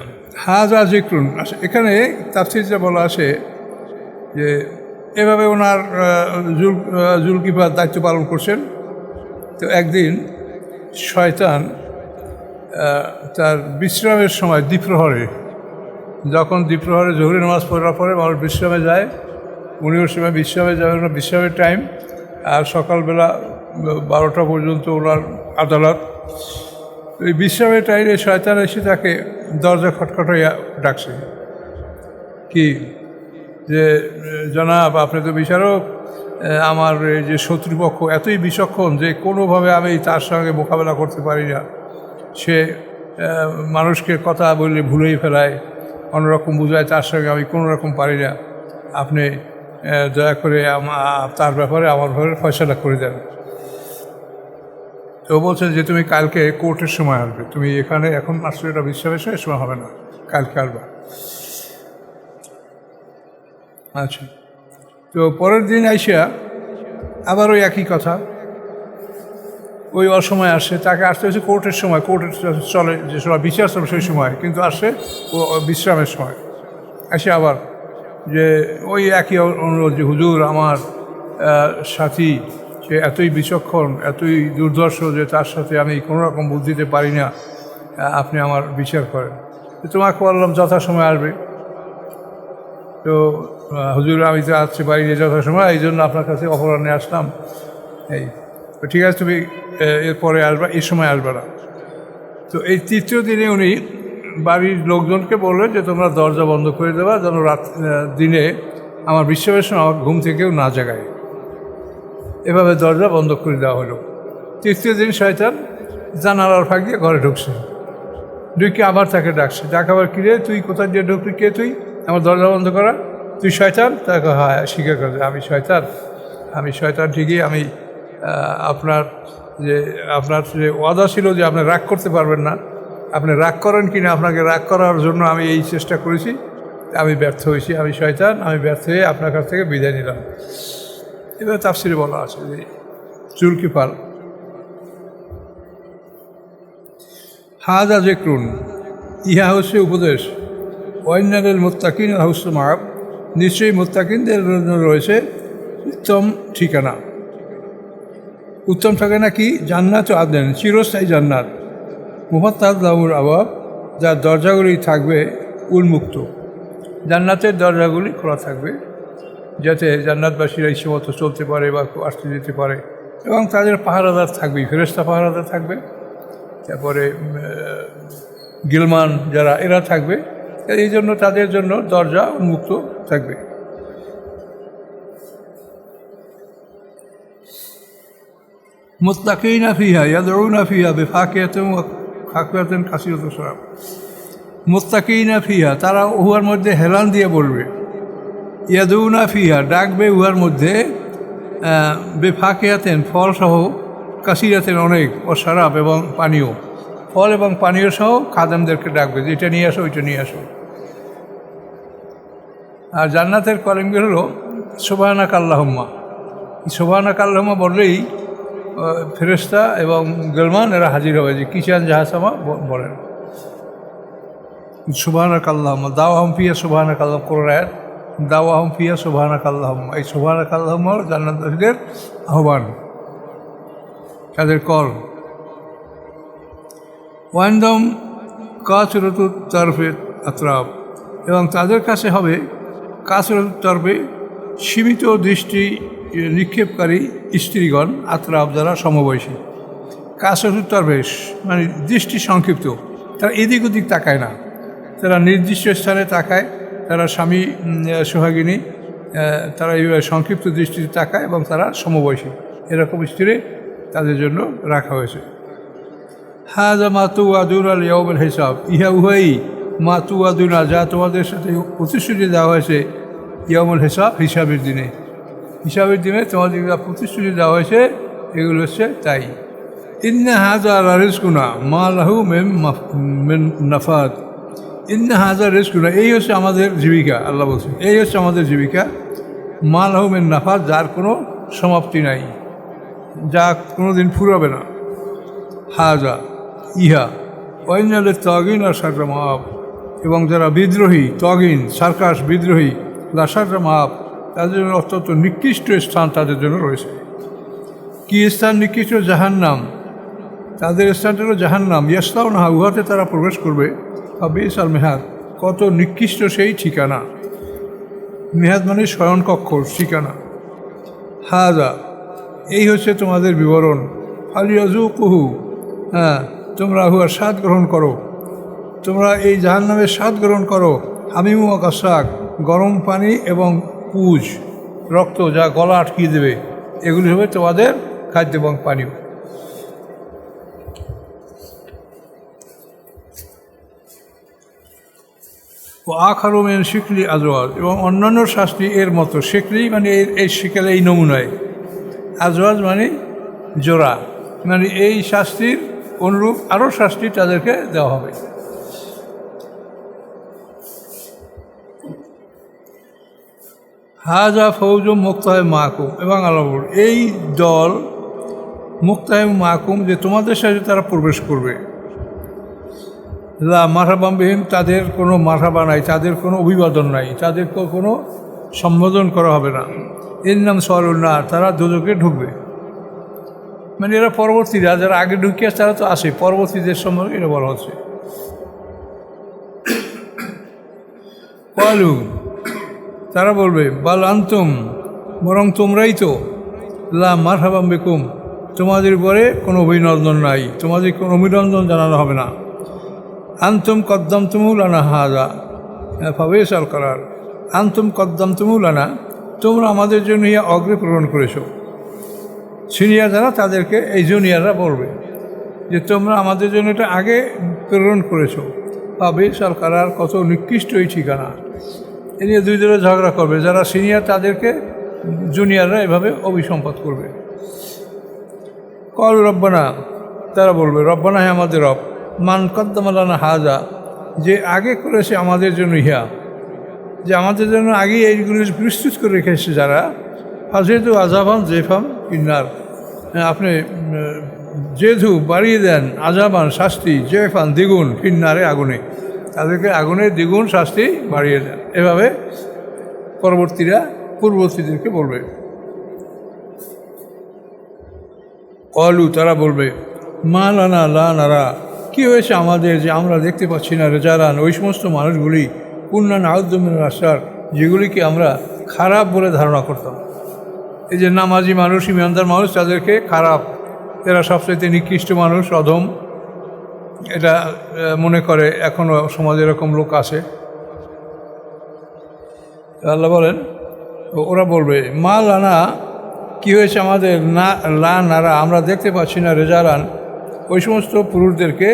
[SPEAKER 1] হাজা যিকরুন, এখানে তাফসীরে বলা আছে যে এভাবে ওনার জুলকিফার দায়িত্ব পালন করছেন। তো একদিন শয়তান তার বিশ্রামের সময় দ্বিপ্রহরে, যখন দ্বিপ্রহরে জহুরি নামাজ পড়ার পরে মানুষ বিশ্রামে যায়, উনিও সময় বিশ্রামে যাবেন, বিশ্রামের টাইম। আর সকালবেলা 12টা পর্যন্ত ওনার আদালত। এই বিশ্রামের টাইমে শয়তান এসে তাকে দরজা খটখটাইয়া ডাকছে, কি যে জনাব আপনি তো বিচারক, আমার এই যে শত্রুপক্ষ এতই বিচক্ষণ যে কোনোভাবে আমি তার সঙ্গে মোকাবেলা করতে পারি না। সে মানুষকে কথা বললে ভুলেই ফেলায়, অন্যরকম বুঝায়, তার সঙ্গে আমি কোনো রকম পারি না। আপনি দয়া করে তার ব্যাপারে আমার ব্যাপারে ফয়সালা করে দেন। তো বলছে যে তুমি কালকে কোর্টের সময় আসবে, তুমি এখানে এখন আসলে এটা বিশ্রামের সময় হবে না, কালকে আসবা। আচ্ছা, তো পরের দিন আইসা আবার ওই একই কথা, ওই অসময় আসে, তাকে আসতে হয়েছে কোর্টের সময়, কোর্টের চলে যে সময় বিচার চলে সেই সময়, কিন্তু আসে ও বিশ্রামের সময়। আসে আবার যে ওই একই অনুরোধ যে হুজুর আমার সাথী সে এতই বিচক্ষণ, এতই দুর্ধর্ষ যে তার সাথে আমি কোনো রকম বুদ্ধিতে পারি না, আপনি আমার বিচার করেন। তোমাকে বললাম যথাসময় আসবে। তো হুজুর আমি তো আসতে পারি না যথাসময়, এই জন্য আপনার কাছে অপরাহ্নে আসলাম। এই তো ঠিক আছে, তুমি এরপরে আসবা, এই সময় আসবে না। তো এই তৃতীয় দিনে উনি বাড়ির লোকজনকে বললেন যে তোমরা দরজা বন্ধ করে দেবা, যেন দিনে আমার বিশ্রামের সময় আমার ঘুম থেকেও না জাগায়। এভাবে দরজা বন্ধ করে দেওয়া হলো। তৃতীয় দিন শয়তান জানালার ফাঁক দিয়ে ঘরে ঢুকছে, ঢুকে আবার তাকে ডাকছে, ডাকাবার কিরে তুই কোথায় দিয়ে ঢুকলি, কে তুই, আমার দরজা বন্ধ করা, তুই শয়তান? তাকে হ্যাঁ স্বীকার করে, আমি শয়তান ঠিকই। আমি আপনার যে ওয়াদা ছিল যে আপনি রাগ করতে পারবেন না, আপনি রাগ করেন কি না, আপনাকে রাগ করার জন্য আমি এই চেষ্টা করেছি, আমি ব্যর্থ হয়েছি, আমি শয়তান, আমি ব্যর্থ হয়ে আপনার কাছ থেকে বিদায় নিলাম। এবার তাফসিরে বলা আছে যে জুলকিফার হাজা জেক্রুন, ইহা হচ্ছে উপদেশ, ওয়াইনারের মুত্তাকিন হাউস মাপ, নিশ্চয়ই মুত্তাকিনদের জন্য রয়েছে উত্তম ঠিকানা। উত্তম ঠিকানা কি? জান্নাত ও আদেন, চিরস্থায়ী জান্নাত। মুফাত্তাহ লাহুল আবাব, যার দরজাগুলি থাকবে উন্মুক্ত। জান্নাতের দরজাগুলি খোলা থাকবে যাতে জান্নাতবাসীরা ইচ্ছেমতো চলতে পারে বা আসতে যেতে পারে, এবং তাদের পাহারাদার থাকবেই, ফেরেশতা পাহারাদার থাকবে, তারপরে গিলমান যারা এরা থাকবে, এই জন্য তাদের জন্য দরজা উন্মুক্ত থাকবে। মুত্তাকিনা ফিহা ইয়াদউনা ফিহা বিফাকিহাতিন ওয়া ফাকিহাতিন কাসীরাতুশ শারাব। মুত্তাকিনা ফিহা, তারা উহার মধ্যে হেলান দিয়ে বলবে, ইয়াদউনা ফিহা, ডাকবে উহার মধ্যে, বিফাকিহাতিন, ফলসহ, কাসীরাতিন, অনেক, ও শারাব, এবং পানীয়, ফল এবং পানীয় সহ খাদেমদেরকে ডাকবে যে এটা নিয়ে আসো, ওইটা নিয়ে আসো। আর জান্নাতের কলিমগুলো হলো সুবহানাকা আল্লাহুম্মা। সুবহানাকা আল্লাহুম্মা বললেই ফেরেশতা এবং গলমান এরা হাজির হবে, যে কিষান জাহাসামা বলেন সুবহানাকা আল্লাহুম্মা, দাওয়াহুম ফিহা সুবহানাকা আল্লাহুম্মা, কোরআন দাওয়াহুম ফিহা সুবহানাকা আল্লাহুম্মা। এই সুবহানাকা আল্লাহুম্মা জান্নাতবাসীদের আহ্বান, তাদের কল। ওয়াইন্দম কাসরাতুত তারফে আতরাব, এবং তাদের কাছে হবে কাসরাতুত তরফে, সীমিত দৃষ্টি নিক্ষেপকারী স্ত্রীগণ, আতরাব যারা সমবয়সী। কাসরাতুত তরফে মানে দৃষ্টি সংক্ষিপ্ত, তারা এদিক ওদিক তাকায় না, তারা নির্দিষ্ট স্থানে তাকায়, তারা স্বামী সোহাগিনী, তারা এইভাবে সংক্ষিপ্ত দৃষ্টিতে তাকায়, এবং তারা সমবয়সী, এরকম স্ত্রী তাদের জন্য রাখা হয়েছে। হাজা মাতু আদুর আল ইয়াউমুল হিসাব, ইহা উহাই মাতু আদুনা, যা তোমাদের সাথে প্রতিশ্রুতি দেওয়া হয়েছে, ইয়াউমুল হিসাব, হিসাবের দিনে। হিসাবের দিনে তোমাদের যা প্রতিশ্রুতি দেওয়া হয়েছে এগুলো হচ্ছে তাই। ইন্না হাজা রিজকুনা মা লাহু মিন নাফাদ, ইন্না হাজা রিজকুনা, এই হচ্ছে আমাদের জীবিকা। আল্লাহ বলছেন এই হচ্ছে আমাদের জীবিকা, মা লাহু মিন নাফাদ, যার কোনো সমাপ্তি নাই, যা কোনো দিন ফুরাবে না। হাজা ইহা, ওয়াইনালের তগিন আর সাররা মাপ, এবং যারা বিদ্রোহী, তগিন সার্কাস বিদ্রোহী, লাসাররা মাপ, তাদের জন্য অত্যন্ত নিকৃষ্ট স্থান তাদের জন্য রয়েছে। কী স্থান নিকৃষ্ট? জাহান্নাম। তাদের স্থানটা হলো জাহান্নাম। ইয়াস্তাও না, উহাতে তারা প্রবেশ করবে। বিসাল মেহাদ, কত নিকৃষ্ট সেই ঠিকানা। মেহাদ মানে শয়নকক্ষ, ঠিকানা। হাজা, এই হচ্ছে তোমাদের বিবরণ। ফালিয়াজুকুহু, হ্যাঁ, তোমরা উহার স্বাদ গ্রহণ করো, তোমরা এই জাহান্নামের স্বাদ গ্রহণ করো। হামিমু কাসাক, গরম পানি এবং পুজ, রক্ত যা গলা আটকিয়ে দেবে, এগুলি হবে তোমাদের খাদ্য এবং পানীয়। ও আখারু মিন শিকলি আজওয়াজ, এবং অন্যান্য শাস্তি এর মতো। শিকলি মানে এই শিকেলে, এই নমুনায়। আজওয়াজ মানে জোড়া, মানে এই শাস্তির অনুরূপ আরও শাস্তি তাদেরকে দেওয়া হবে। হাজা ফৌজুম মুক্তাহে মাহকুম, এবং আল্লাহ এই দল মুক্তাহে মাহকুম, যে তোমাদের সাথে তারা প্রবেশ করবে। লা মারহাবামবিহিম, তাদের কোনো মারহাবা নাই, তাদের কোনো অভিবাদন নাই, তাদেরকে কোনো সম্বোধন করা হবে না। এর নাম সরুন্না, তারা দোজকে ঢুকবে। মানে এরা পরবর্তীরা, যারা আগে ঢুকিয়ে তারা তো আসে, পরবর্তীদের সম্পর্কে এটা বলা হচ্ছে। কালু, তারা বলবে, বাল আনতুম, বরং তোমরাই তো, লা মারহাবাম বিকুম, তোমাদের উপরে কোনো অভিনন্দন নাই, তোমাদের কোনো অভিনন্দন জানানো হবে না। আনতুম কদ্দামতুমুলানা হাজা ফাবেসাল করার, আনতুম কদ্দামতুমুলানা, তোমরা আমাদের জন্য ইয়া অগ্রে প্রেরণ করেছো। সিনিয়র যারা, তাদেরকে এই জুনিয়ররা বলবে যে তোমরা আমাদের জন্য এটা আগে প্রেরণ করেছো। ফাবেসাল করার, কত নিকৃষ্ট এই ঠিকানা। এ নিয়ে দুই দলে ঝগড়া করবে। যারা সিনিয়র তাদেরকে জুনিয়ররা এভাবে অভিসম্পাদ করবে। কল রব্বানা, তারা বলবে, রব্বানা, হ্যাঁ আমাদের রব, মান কদ্দামালানা হাজা, যে আগে করেছে আমাদের জন্য ইহা, যে আমাদের জন্য আগে এইগুলি প্রস্তুত করে রেখেছে যারা। ফাজেদু আজাবান জেফাম ইন্নার, আপনি জেধু বাড়িয়ে দেন, আজাবান শাস্তি, জেফান দ্বিগুণ, ফিন্নারে আগুনে, তাদেরকে আগুনের দ্বিগুণ শাস্তি বাড়িয়ে দেন। এভাবে পূর্ববর্তীদেরকে বলবে। কলু, তারা বলবে, মা লানা লা নারা, কী হয়েছে আমাদের যে আমরা দেখতে পাচ্ছি না রেজারান, ওই সমস্ত মানুষগুলি, কুন্নান আউদ্দমিন রাস্তার, যেগুলিকে আমরা খারাপ বলে ধারণা করতাম। এই যে নামাজি মানুষ, ইমানদার মানুষ, তাদেরকে খারাপ, এরা সবচাইতে নিকৃষ্ট মানুষ, অধম, এটা মনে করে। এখনও সমাজে এরকম লোক আছে। আল্লাহ বলেন, ওরা বলবে, মা লানা, কী হয়েছে আমাদের, না লা নারা, আমরা দেখতে পাচ্ছি না রেজারান, ওই সমস্ত পুরুষদেরকে,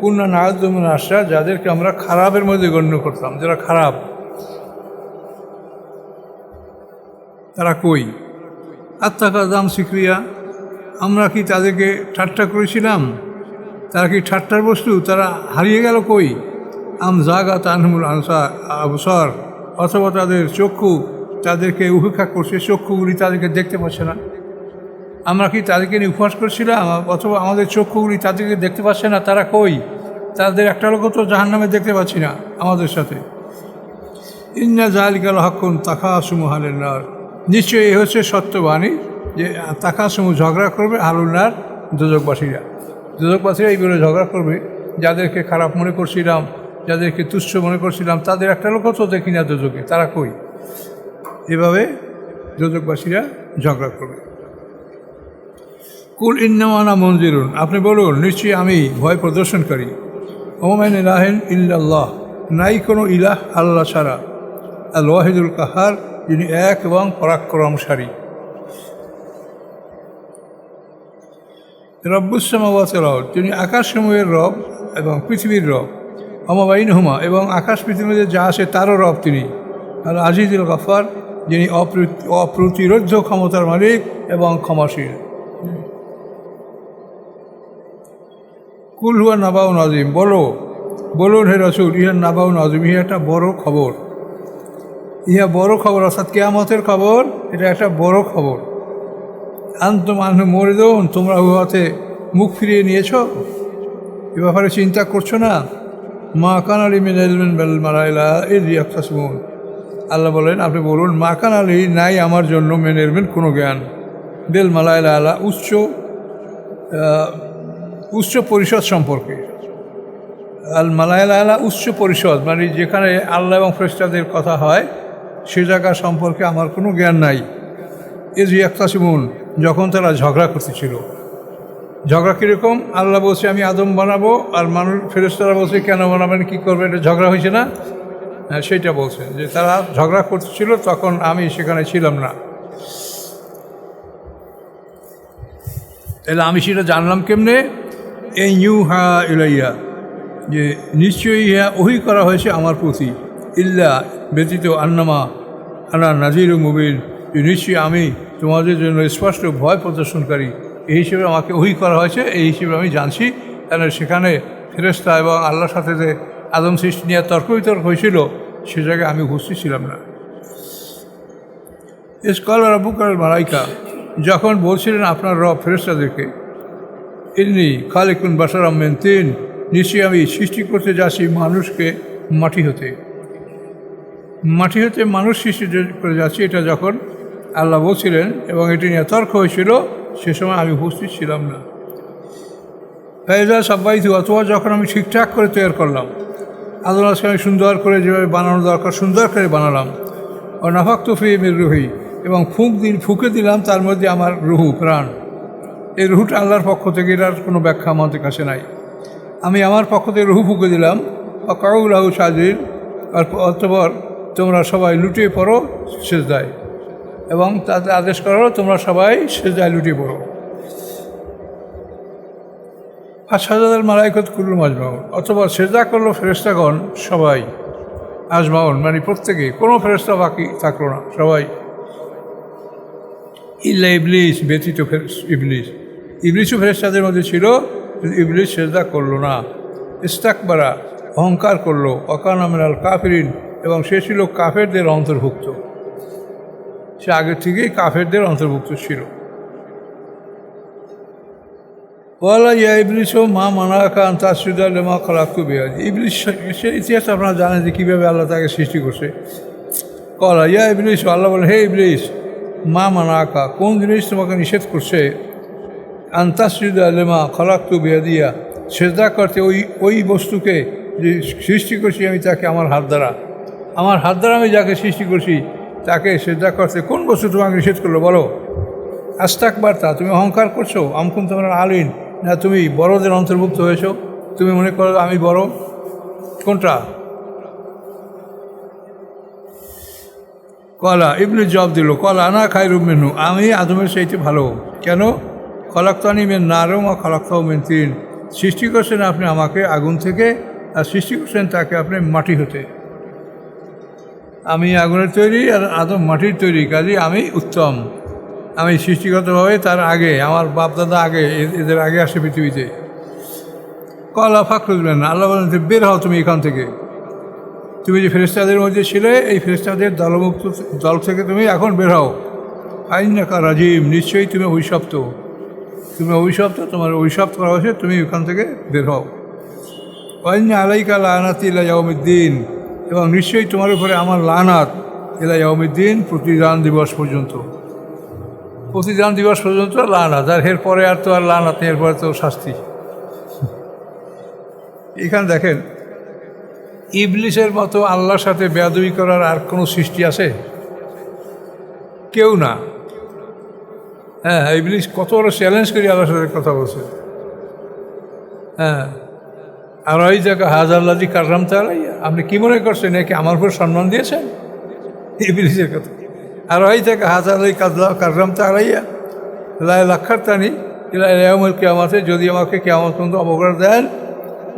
[SPEAKER 1] কুন্না নাউদ্দমিন আশা, যাদেরকে আমরা খারাপের মধ্যে গণ্য করতাম, যারা খারাপ, তারা কই। আত্মাকার দাম সিক্রিয়া, আমরা কি তাদেরকে ঠাট্টা করেছিলাম? তারা কি ঠাট্টার বস্তু? তারা হারিয়ে গেল কই? আম জাগা তানহুল আনসা আবসর, অথবা তাদের চক্ষু তাদেরকে উপেক্ষা করছে, চক্ষুগুলি তাদেরকে দেখতে পাচ্ছে না। আমরা কি তাদেরকে নিয়ে উপহাস করছিলাম? অথবা আমাদের চক্ষুগুলি তাদেরকে দেখতে পাচ্ছে না, তারা কই? তাদের একটা লোক তো জাহান্নামে দেখতে পাচ্ছি না আমাদের সাথে। ইন্না জালিকাল হকুন তাকাসুমুহালের নার, নিশ্চয়ই এ হচ্ছে সত্যবাণী যে তাকাসুমু, ঝগড়া করবে হালুনার, দোজকবাসীরা। দোজকবাসীরা এইগুলো ঝগড়া করবে, যাদেরকে খারাপ মনে করছিলাম, যাদেরকে তুচ্ছ মনে করছিলাম, তাদের একটা লোক তো দেখি না দোজকে, তারা কই? এভাবে দোজকবাসীরা ঝগড়া করবে। কুল ইন্নামানা মনজিরুন, আপনি বলুন, নিশ্চয়ই আমি ভয় প্রদর্শনকারী। ওমান ইলাহিন ইল্লাল্লাহ, নাই কোনো ইলাহ আল্লাহ ছাড়া। আল ওয়াহিদুল কাহার, যিনি এক এবং পরাক্রমশালী। রব্বুস সামাওয়াতি ওয়াল আরদ, তিনি আকাশসমূহের রব এবং পৃথিবীর রব। ওমা বাইনহুমা, এবং আকাশ পৃথিবীতে যা আছে তারও রব তিনি। আল আজিজুল গাফফার, যিনি অপ্রতিরোধ্য ক্ষমতার মালিক এবং ক্ষমাশীল। কুল হুয়া নাবাউন আযীম, বলুন হে রাসূল, ইহা নাবাউন আযীম, ইহা একটা বড় খবর। ইহা বড় খবর, অর্থাৎ কিয়ামতের খবর, এটা একটা বড় খবর। আনতুম আনহু মুরিদুন, তোমরা উহাতে মুখ ফিরিয়ে নিয়েছ, এ ব্যাপারে চিন্তা করছো না। মা কানা লি মিন ইলমিন বিল মালাইকা ইয ইয়াখতাসিমুন, আল্লাহ বলেন, আপনি বলুন, মাকান আলী নাই আমার জন্য মেনেরবেন কোনো জ্ঞান, বেল মালাইলা আলা উচ্চ পরিষদ সম্পর্কে। আল মালাইলা আলা উচ্চ পরিষদ মানে যেখানে আল্লাহ এবং ফেরেশতাদের কথা হয় সে জায়গা সম্পর্কে আমার কোনো জ্ঞান নাই। এজ ইয়াক্তাসিমুন, যখন তারা ঝগড়া করতেছিল। ঝগড়া কীরকম? আল্লাহ বলছে আমি আদম বানাবো, আর মানুষ ফেরেশতারা বলছে কেন বানাবেন, কী করবে, এটা ঝগড়া হয়েছে না? হ্যাঁ, সেইটা বলছে যে তারা ঝগড়া করতেছিল, তখন আমি সেখানে ছিলাম না। তাহলে আমি সেটা জানলাম কেমনে? এই হা ইলাইয়া, যে নিশ্চয়ই ইহা ওহী করা হয়েছে আমার প্রতি, ইল্লা ব্যতীত আন্নামা আনা নাজির মুবিন, যে নিশ্চয়ই আমি তোমাদের জন্য স্পষ্ট ভয় প্রদর্শনকারী, এই হিসেবে আমাকে ওহী করা হয়েছে, এই হিসেবে আমি জানছি। কারণ সেখানে ফেরেশতা এবং আল্লাহর সাথে যে আদম সৃষ্টি নিয়ে তর্ক বিতর্ক হয়েছিল সে জায়গায় আমি উপস্থিত ছিলাম না। ইসকাল রাব্বুকাল মালাইকা, যখন বলছিলেন আপনার রব ফেরেশতাদেরকে, ইন্নী খালিকুন বাশারাম মিন তিন, নিশ্চয়ই আমি সৃষ্টি করতে যাচ্ছি মানুষকে মাটি হতে মানুষ সৃষ্টি করে যাচ্ছি, এটা যখন আল্লাহ বলছিলেন এবং এটি নিয়ে তর্ক হয়েছিল সে সময় আমি উপস্থিত ছিলাম না। ফাইজা সাব্বাইতু, অথবা যখন আমি ঠিকঠাক করে তৈরি করলাম, আল্লাহকে আমি সুন্দর করে যেভাবে বানানো দরকার সুন্দর করে বানালাম। ও নাফাকতু ফীহি মির রূহি, এবং ফুঁকে দিলাম তার মধ্যে আমার রুহু, প্রাণ। এই রুহুটা আল্লাহর পক্ষ থেকে, এটার কোনো ব্যাখ্যা আমাদের কাছে নাই। আমি আমার পক্ষ থেকে রুহু ফুঁকে দিলাম। কাউ লাহু সাজিদ, আর অতঃপর তোমরা সবাই লুটিয়ে পড়ো সেজদায়, এবং তাদের আদেশ করো তোমরা সবাই সেজদায় লুটিয়ে পড়ো। আর সাজাদাল মালাইকাত কুল্লুম আজমাউন, অথবা সেজদা করলো ফেরেশতাগণ সবাই, আজমাউন মানে প্রত্যেকে, কোনো ফেরেশতা বাকি থাকলো না, সবাই। ইল্লা ইবলিস, ব্যতীত ইবলিসও ফেরেশতাদের মধ্যে ছিল, ইবলিস সেজদা করলো না। ইস্তাকবারা, অহংকার করলো, ওয়াকানা মিনাল কাফিরিন, এবং সে ছিল কাফেরদের অন্তর্ভুক্ত, সে আগে থেকেই কাফেরদের অন্তর্ভুক্ত ছিল। ওয়ালা ইয়া ইবলিসও মা মানাকা আন তাসজুদা লিমা খালাকতু বিয়াদি, ইবলিসের ইতিহাস আপনারা জানেন যে কীভাবে আল্লাহ তাকে সৃষ্টি করছে। কলা ইয়া ইবলিস, আল্লাহ বলেন, হে ইবলিস, মা মানাকা, কোন জিনিস তোমাকে নিষেধ করছে, আন তাসজুদা লিমা খালাকতু বিয়াদিয়া, সেজদা করতে ওই বস্তুকে যে সৃষ্টি করছি আমি তাকে আমার হাত দ্বারা আমি যাকে সৃষ্টি করছি তাকে সেজদা করতে কোন বস্তু তোমাকে নিষেধ করলো বলো? আস্তাকবারতা, তুমি অহংকার করছো, আমকুন তোমার আলিন, না তুমি বড়দের অন্তর্ভুক্ত হয়েছ, তুমি মনে করো আমি বড়। কোনটা? কলা ইবলিস জবাব দিল, কলা আনা খায়রুম মিনহু, আমি আদমের চাইতে ভালো। কেন? খলাকতানি মিন নারিন ওয়া খলাকতাহু মিন তিন, সৃষ্টি করছেন আপনি আমাকে আগুন থেকে, আর সৃষ্টি করছেন তাকে আপনি মাটি হতে। আমি আগুনের তৈরি আর আদম মাটির তৈরি, কাজে আমি উত্তম। আমি সৃষ্টিগতভাবে তার আগে, আমার বাপদাদা আগে, এদের আগে আসে পৃথিবীতে। কলা ফাকরুজবেন, আল্লাহ বলেন, বের হও তুমি এখান থেকে, তুমি যে ফেরেশতাদের মধ্যে ছিলে এই ফেরেশতাদের দলমুক্ত দল থেকে তুমি এখন বের হও। আইন্নাকা রাজিম, নিশ্চয়ই তুমি অভিশপ্ত, তোমার অভিশপ্ত করা হয়েছে, তুমি ওখান থেকে বের হও। ওয়াইন্না আলাইকা লানাতি ইলা ইয়াউমিদ্দিন, এবং নিশ্চয়ই তোমার উপরে আমার লানাত ইলা ইয়াউমিদ্দিন, প্রতিদান দিবস পর্যন্ত লানাত। আর এরপরে আর তো আর লানাত, এরপরে তো শাস্তি। এখানে দেখেন, ইবলিসের মতো আল্লাহর সাথে বেয়াদবি করার আর কোনো সৃষ্টি আছে? কেউ না। হ্যাঁ, ইবলিস কত বড় চ্যালেঞ্জ করি আল্লাহর সাথে কথা বলছে। হ্যাঁ, আর ওই জায়গা হাজাল্লাজি কাররাম তালাইয়া, আপনি কি মনে করছেন নাকি আমার উপর সম্মান দিয়েছেন? ইবলিসের কথা। আর ওই জায়গা হাজাল্লাজি কাররাম তালাইয়া লাক্ষারতানি ইলাইয়াউমিল কিয়ামাতে, যদি আমাকে কিয়ামত পর্যন্ত অবকাশ দেন,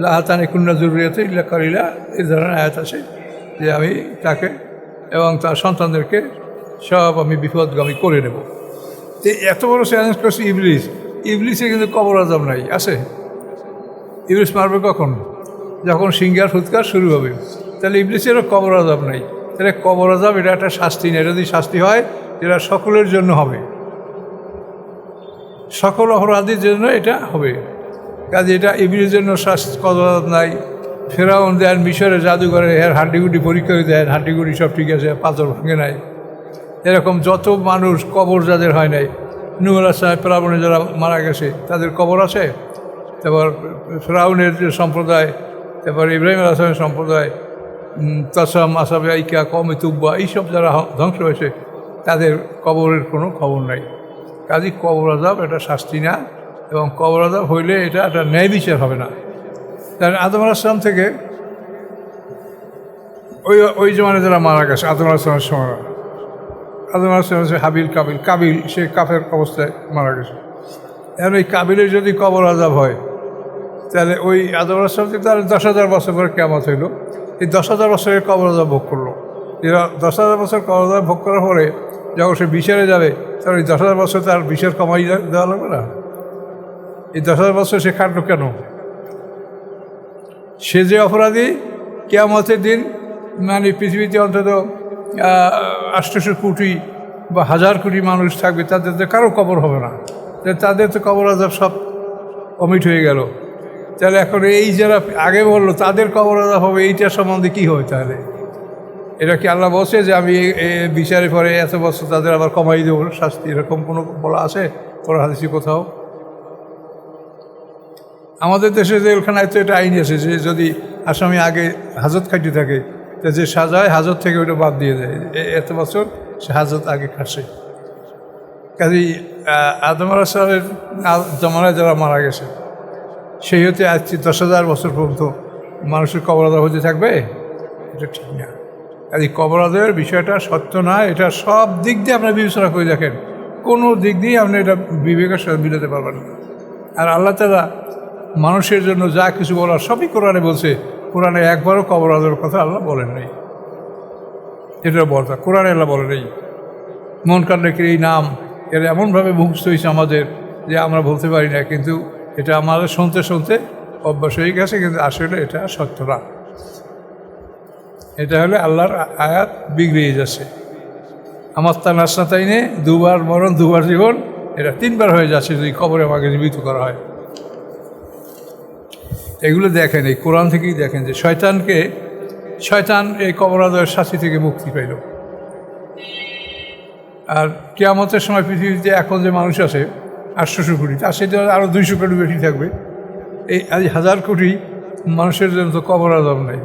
[SPEAKER 1] লাহাতানি কুন্না জরুরিয়াতে ইল্লা কালিলা, এই ধরনের আয়াত আছে যে আমি তাকে এবং তার সন্তানদেরকে সব আমি বিপদগামী করে নেব। তো এত বড় চ্যালেঞ্জ করছে ইবলিসে কিন্তু কবর আযাব নাই, আছে? ইবলিস মারবে কখন? যখন সিংহার ফুৎকার শুরু হবে। তাহলে ইবলিসেরও কবর আযাব নাই। তাহলে কবর আযাব এটা একটা শাস্তি না, এটা যদি শাস্তি হয় এটা সকলের জন্য হবে, সকল অপরাধীর জন্য এটা হবে। কাজে এটা ইবলিসের জন্য কবর আযাব নাই, ফেরাউন দেন মিশরে জাদুঘরে এর হাড্ডিগুডি পরীক্ষা করে দেন, হাড্ডিগুডি সব ঠিক আছে, পাথর ভাঙে নাই। এরকম যত মানুষ কবর যাদের হয় নাই, নূহ আলাইহিস সালাম ফেরাউনে যারা মারা গেছে তাদের কবর আছে। তারপর ফেরাউনের যে সম্প্রদায়, তারপর ইব্রাহিম আলাইহিস সালামের সম্প্রদায়, তাসাম আসাবে আইকা কমে তুব্বা, এইসব যারা ধ্বংস হয়েছে তাদের কবরের কোনো খবর নাই। কাজী কবর আযাব এটা শাস্তি না, এবং কবর আযাব হইলে এটা একটা ন্যায় বিচার হবে না। তার আদম আলাইহিস সালাম থেকে ওই জমানে যারা মারা গেছে আদম আলাইহিস সালামের সময়, আদম আলাইহিস সালাম হচ্ছে হাবিল কাবিল সে কাফের অবস্থায় মারা গেছে। এখন ওই কাবিলের যদি কবর আযাব হয় তাহলে ওই আদম আলাইহিস সালাম তার 10,000 বছর পরে কিয়ামত হইল, এই 10,000 বছরের কবর আযাব ভোগ করলো। এরা 10,000 বছর কবর আযাব ভোগ করার পরে যখন সে বিচারে যাবে তাহলে ওই 10,000 বছর তার বিচার কমাই দেওয়া লাগবে না? এই 10,000 বছর সে খাটলো কেন? সে যে অপরাধী, কিয়ামতের দিন মানে পৃথিবীতে অন্তত 800 কোটি বা 1000 কোটি মানুষ থাকবে, তাদের তো কারো কবর হবে না, তাদের তো কবর আযাব সব কমিট হয়ে গেল। তাহলে এখন এই যারা আগে বললো তাদের কবর আযাব হবে, এইটার সম্বন্ধে কী হবে তাহলে? এটা কি আল্লাহ বলছে যে আমি বিচারে পরে এত বছর তাদের আবার কমাই দেবো শাস্তি? এরকম কোনো বলা আছে কোরআন হাদিসে কোথাও? আমাদের দেশে জেলখানায় তো এটা আইন আছে যে যদি আসামি আগে হাজত খাটিয়ে থাকে, যে সাজায় হাজত থেকে ওটা বাদ দিয়ে দেয়, এত বছর সে হাজত আগে খাটছে। কাজেই আদম আলাইহিস সালামের জমানায় যারা মারা গেছে সেই হতে আজ 10,000 বছর পর্যন্ত মানুষের কবর আযাব হতে থাকবে, এটা ঠিক না। কাজে কবর আযাবের বিষয়টা সত্য না, এটা সব দিক দিয়ে আপনার বিবেচনা করে দেখেন, কোনো দিক দিয়ে আপনি এটা বিবেকের সাথে মিলাতে পারবেন না। আর আল্লাহ তাআলা মানুষের জন্য যা কিছু বলার সবই কোরআনে বলছে, কোরআনে একবারও কবর আযাবের কথা আল্লাহ বলেন নাই। এটা বলতা কোরআনে আল্লাহ বলেন নাই। মুনকার নেকির এই নাম এর এমনভাবে মুখস্থ হয়েছে আমাদের যে আমরা বলতে পারি না, কিন্তু এটা আমাদের শুনতে শুনতে অভ্যাস হয়ে গেছে, কিন্তু আসলে এটা সত্য না। এটা হলে আল্লাহর আয়াত বিগড়িয়ে যাচ্ছে। আমার তা নাসনা তাইনে 2বার মরণ 2বার জীবন, এটা 3বার হয়ে যাচ্ছে যদি কবরে আমাকে জীবিত করা হয়। এগুলো দেখেন, এই কোরআন থেকেই দেখেন যে শয়তান এই কবর আযাবের শাস্তি থেকে মুক্তি পাইল। আর কিয়ামতের সময় পৃথিবীতে এখন যে মানুষ আছে 800 কোটি, তার সেটা আরও 200 কোটি বেশি থাকবে। এই 1000 কোটি মানুষের জন্য তো কবর আযাব নাই।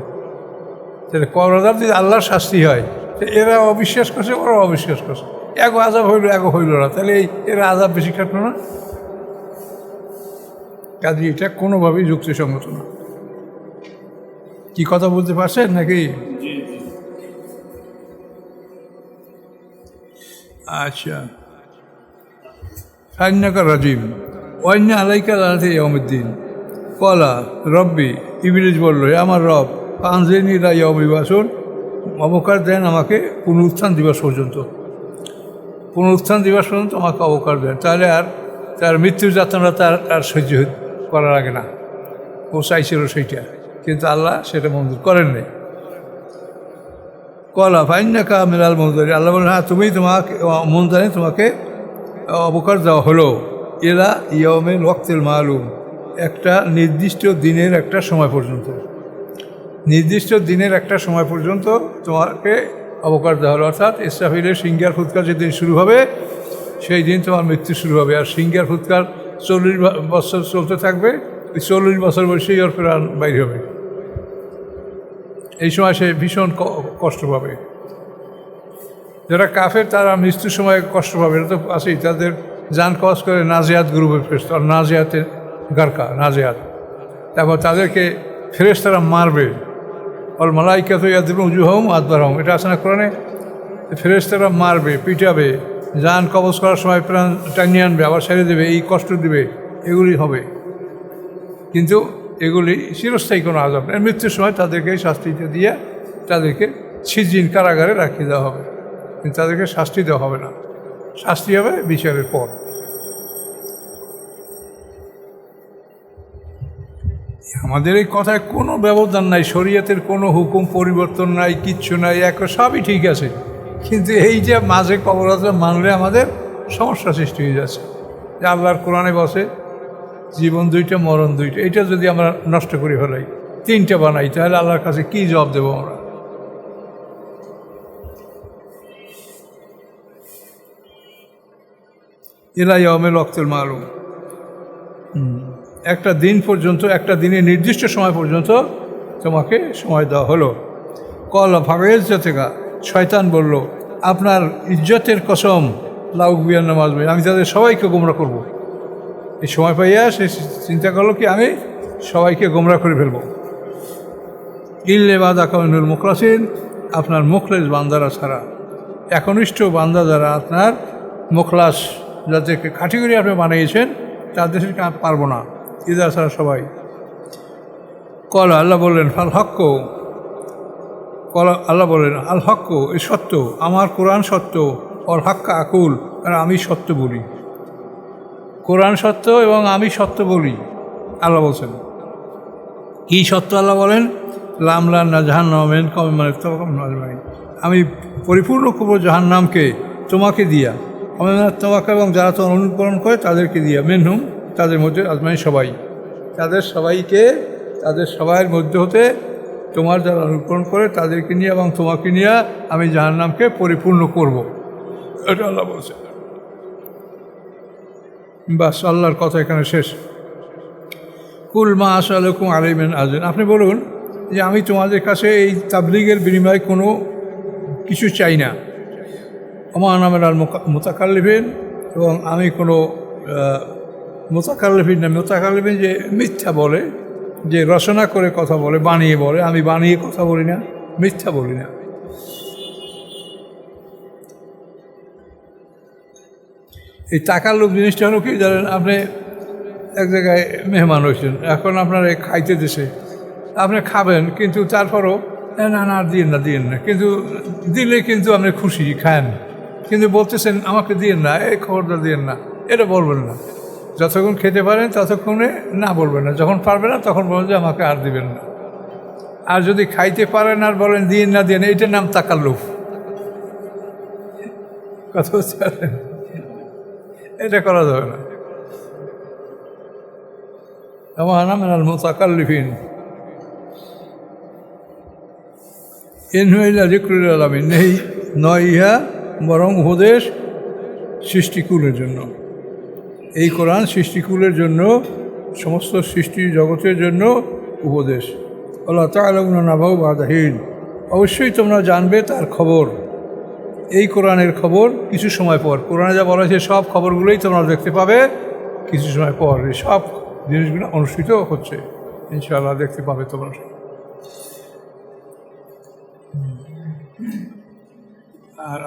[SPEAKER 1] তাহলে কবর আযাব যদি আল্লাহর শাস্তি হয়, এরা অবিশ্বাস করছে, ওরা অবিশ্বাস করছে, এক আযাব হইল এক হইল না, তাহলে এরা আযাব বেশি কাটলো না? কাজে এটা কোনোভাবেই যুক্তিসঙ্গত না। কি কথা বলতে পারছেন নাকি? আচ্ছা, ফাইন্নাকা রাজিম ওয়াইন্না আলাইকা লানাতি ইয়াউমিদ্দিন কলা রব্বি, ইবলিস বলল, আমার রব, আনজিরনি ইলা ইয়াউমি ইউবআসুন, অবকাশ দেন আমাকে পুনরুত্থান দিবস পর্যন্ত, পুনরুত্থান দিবস পর্যন্ত আমাকে অবকাশ দেন। তাহলে আর তার মৃত্যুর যাতনা তার আর সহ্য করার আগে না, ও চাইছিল সেইটা, কিন্তু আল্লাহ সেটা মঞ্জুর করেন নাই। কলা ফাইন্নাকা মিনাল মুনজারিন, আল্লাহ বলেন হ্যাঁ তুমি তোমাকে মুনজারিন, তোমাকে অবকাশ দেওয়া হলো। এরা ইয়াউমিল ওয়াক্তিল মালুম, একটা নির্দিষ্ট দিনের একটা সময় পর্যন্ত, নির্দিষ্ট দিনের একটা সময় পর্যন্ত তোমাকে অবকাশ দেওয়া হলো। অর্থাৎ ইসরাফিলের সিংহার ফুৎকার যেদিন শুরু হবে সেই দিন তোমার মৃত্যু শুরু হবে। আর সিংহার ফুৎকার 40 বছর চলতে থাকবে, 40 বছর বয়সেই ওর প্রাণ বাইরে হবে। এই সময় সে ভীষণ কষ্ট পাবে। যারা কাফের তারা মৃত্যুর সময় কষ্ট পাবে, এটা তো আছেই। তাদের জান কস করে নাজিয়াত গ্রুপের ফেরেশতা, নাজিয়াতের গারকা নাজিয়াত, তারপর তাদেরকে ফেরেশতারা মারবে। অল মালাইকাতু ইয়াদরিবুনা উজুহাহুম আদবারহুম, এটা আছে না কোরআনে? ফেরেশতারা মারবে, পিটাবে, জান কবজ করার সময় প্রাণ টানিয়ে আনবে, আবার ছেড়ে দেবে, এই কষ্ট দেবে, এগুলি হবে। কিন্তু এগুলি চিরস্থায়ী কোনো আযাব নেই। মৃত্যুর সময় তাদেরকে শাস্তিটা দিয়ে তাদেরকে সিজিন কারাগারে রাখিয়ে দেওয়া হবে, কিন্তু তাদেরকে শাস্তি দেওয়া হবে না, শাস্তি হবে বিচারের পর। আমাদের এই কথায় কোনো ব্যবধান নাই, শরীয়তের কোনো হুকুম পরিবর্তন নাই, কিচ্ছু নাই, সবই ঠিক আছে। কিন্তু এই যে মাঝে কবর আযাব মানলে আমাদের সমস্যা সৃষ্টি হয়ে যাচ্ছে। যে আল্লাহর কোরআনে বসে জীবন দুইটা মরণ দুইটা, এটা যদি আমরা নষ্ট করে ফেলাই 3টে বানাই, তাহলে আল্লাহর কাছে কি জবাব দেবো আমরা? ইলা ইয়াউমিল ওয়াক্তিল মালুম, একটা দিন পর্যন্ত, একটা দিনের নির্দিষ্ট সময় পর্যন্ত তোমাকে সময় দেওয়া হলো। কলা ভাগের থেকে শয়তান বলল, আপনার ইজ্জতের কসম লাউকবিয়ার নামাজ, আমি তাদের সবাইকে গোমরা করব। এই সময় পাইয়া সে চিন্তা করলো কি আমি সবাইকে গোমরা করে ফেলবো। ইল্লে বাদা কামিনুল মুখলাসিন, আপনার মুখলেস বান্দারা ছাড়া, একনিষ্ঠ বান্দা যারা আপনার মুখলাস, যাদেরকে খাঁটি করে আপনি বানিয়েছেন, তাদেরকে পারবো না, ইদা ছাড়া সবাই। কলা আল্লাহ বললেন ফাল হক্ক, কলা আল্লাহ বললেন আল হক্ক, এই সত্য, আমার কোরআন সত্য, অল হাক্কা আকুল, কারণ আমি সত্য বলি। কোরআন সত্য এবং আমি সত্য বলি, আল্লাহ বলছেন। কী সত্য আল্লাহ বলেন? লামলান না জাহান্নামেন কম, মানে আমি পরিপূর্ণ করবো জাহান্নামকে তোমাকে দিয়া, তোমাকে এবং যারা তো অনুকরণ করে তাদেরকে দিয়া, মেনহুম, তাদের মধ্যে আজমাই সবাই, তাদের সবাইকে, তাদের সবাইয়ের মধ্যে হতে তোমার যারা অনুকরণ করে তাদেরকে নিয়ে এবং তোমাকে নিয়ে আমি জাহান্নামকে পরিপূর্ণ করব, এটা আল্লাহ বলছে। বাস, আল্লাহর কথা এখানে শেষ। কুল মা আসআলুকুম আলাইহি মিন আজরিন, আপনি বলুন যে আমি তোমাদের কাছে এই তাবলীগের বিনিময়ে কোনো কিছু চাই না। ওমা আনা মিনাল মুতাকাল্লিফিন, এবং আমি কোনো মুতাকাল্লিফিন না, মুতাকাল্লিফিন যে মিথ্যা বলে, যে রচনা করে কথা বলে, বানিয়ে বলে, আমি বানিয়ে কথা বলি না, মিথ্যা বলি না। এই তাকাল্লুফ জিনিসটা হলো কি জানেন, আপনি এক জায়গায় মেহমান হয়েছেন, এখন আপনার খাইতে দেশে, আপনি খাবেন, কিন্তু তারপরও না না দিয়েন না, দিয়েন না, কিন্তু দিলে কিন্তু আপনি খুশি খান, কিন্তু বলতেছেন আমাকে দিয়েন না, এই খবরটা দিয়েন না, এটা বলবেন না। যতক্ষণ খেতে পারেন ততক্ষণে না বলবেন না, যখন পারবেন না তখন বলেন যে আমাকে আর দিবেন না। আর যদি খাইতে পারেন আর বলেন দিয়েন না, দিয়েন, এইটার নাম তাকাল্লুফ। কথা বুঝতে পারেন? এটা করা যাবে না। আমার নাম মুতাকাল্লিফিন ইন হুয়া ইল্লা যিকরুল লিল আলামিন, নেই নয় ইহা বরং উপদেশ সৃষ্টিকুলের জন্য। এই কোরআন সৃষ্টিকুলের জন্য, সমস্ত সৃষ্টি জগতের জন্য উপদেশ। আল্লাহ তাআলামুনা নাবাউ বা'দা হিন, অবশ্যই তোমরা জানবে তার খবর, এই কোরআনের খবর কিছু সময় পর। কোরআনে যা বলা হয়েছে সব খবরগুলোই তোমরা দেখতে পাবে কিছু সময় পর, এই সব জিনিসগুলো অনুষ্ঠিত হচ্ছে, ইনশাআল্লাহ দেখতে পাবে তোমরা।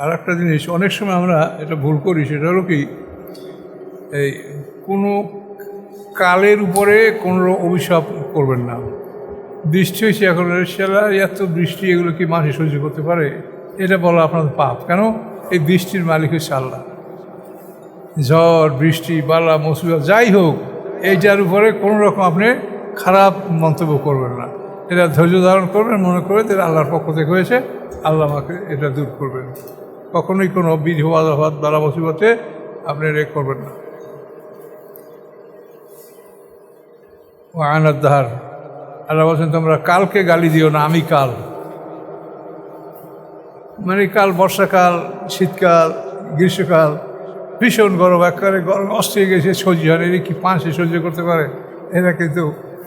[SPEAKER 1] আর একটা জিনিস অনেক সময় আমরা এটা ভুল করি, সেটা হলো কি, এই কোনো কালের উপরে কোনো অভিশাপ করবেন না। বৃষ্টি হয়েছে এখন, সেলা এত বৃষ্টি, এগুলো কি মানুষ সহ্য করতে পারে? এটা বলা আপনাদের পাপ। কেন? এই বৃষ্টির মালিক হচ্ছে আল্লাহ। ঝড় বৃষ্টি বালা মুসিবত যাই হোক, এইটার উপরে কোনো রকম আপনি খারাপ মন্তব্য করবেন না, এটা ধৈর্য ধারণ করবেন, মনে করে এটা আল্লাহর পক্ষ থেকে হয়েছে, আল্লাহ আমাকে এটা দূর করবেন। কখনোই কোনো বিধি বাধাবাদ বালা মুসিবতে আপনি রেক করবেন না। ও আনাদ্দার, আল্লাহ বলছেন তোমরা কালকে গালি দিও না, আমি কাল, মানে কাল বর্ষাকাল, শীতকাল, গ্রীষ্মকাল, ভীষণ গরম, একেবারে গরম অস্থির গেছে, সহ্য হয়, এরা কি পাঁচে সহ্য করতে পারে? এরা কিন্তু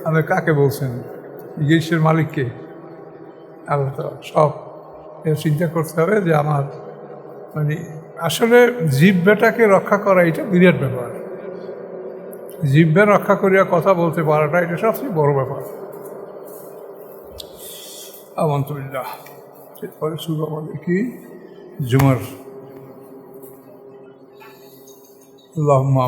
[SPEAKER 1] আমি কাকে বলছেন? গ্রীষ্মের মালিককে, আল্লাহ তো সব। এটা চিন্তা করতে হবে যে আমার মানে আসলে জিহ্বাটাকে রক্ষা করা এটা বিরাট ব্যাপার। জিহ্বা রক্ষা করিয়া কথা বলতে পারাটা এটা সবচেয়ে বড় ব্যাপার। আলহামদুলিল্লাহ। এরপরে শুরু আমাদের কি জুমার। আল্লাহুম্মা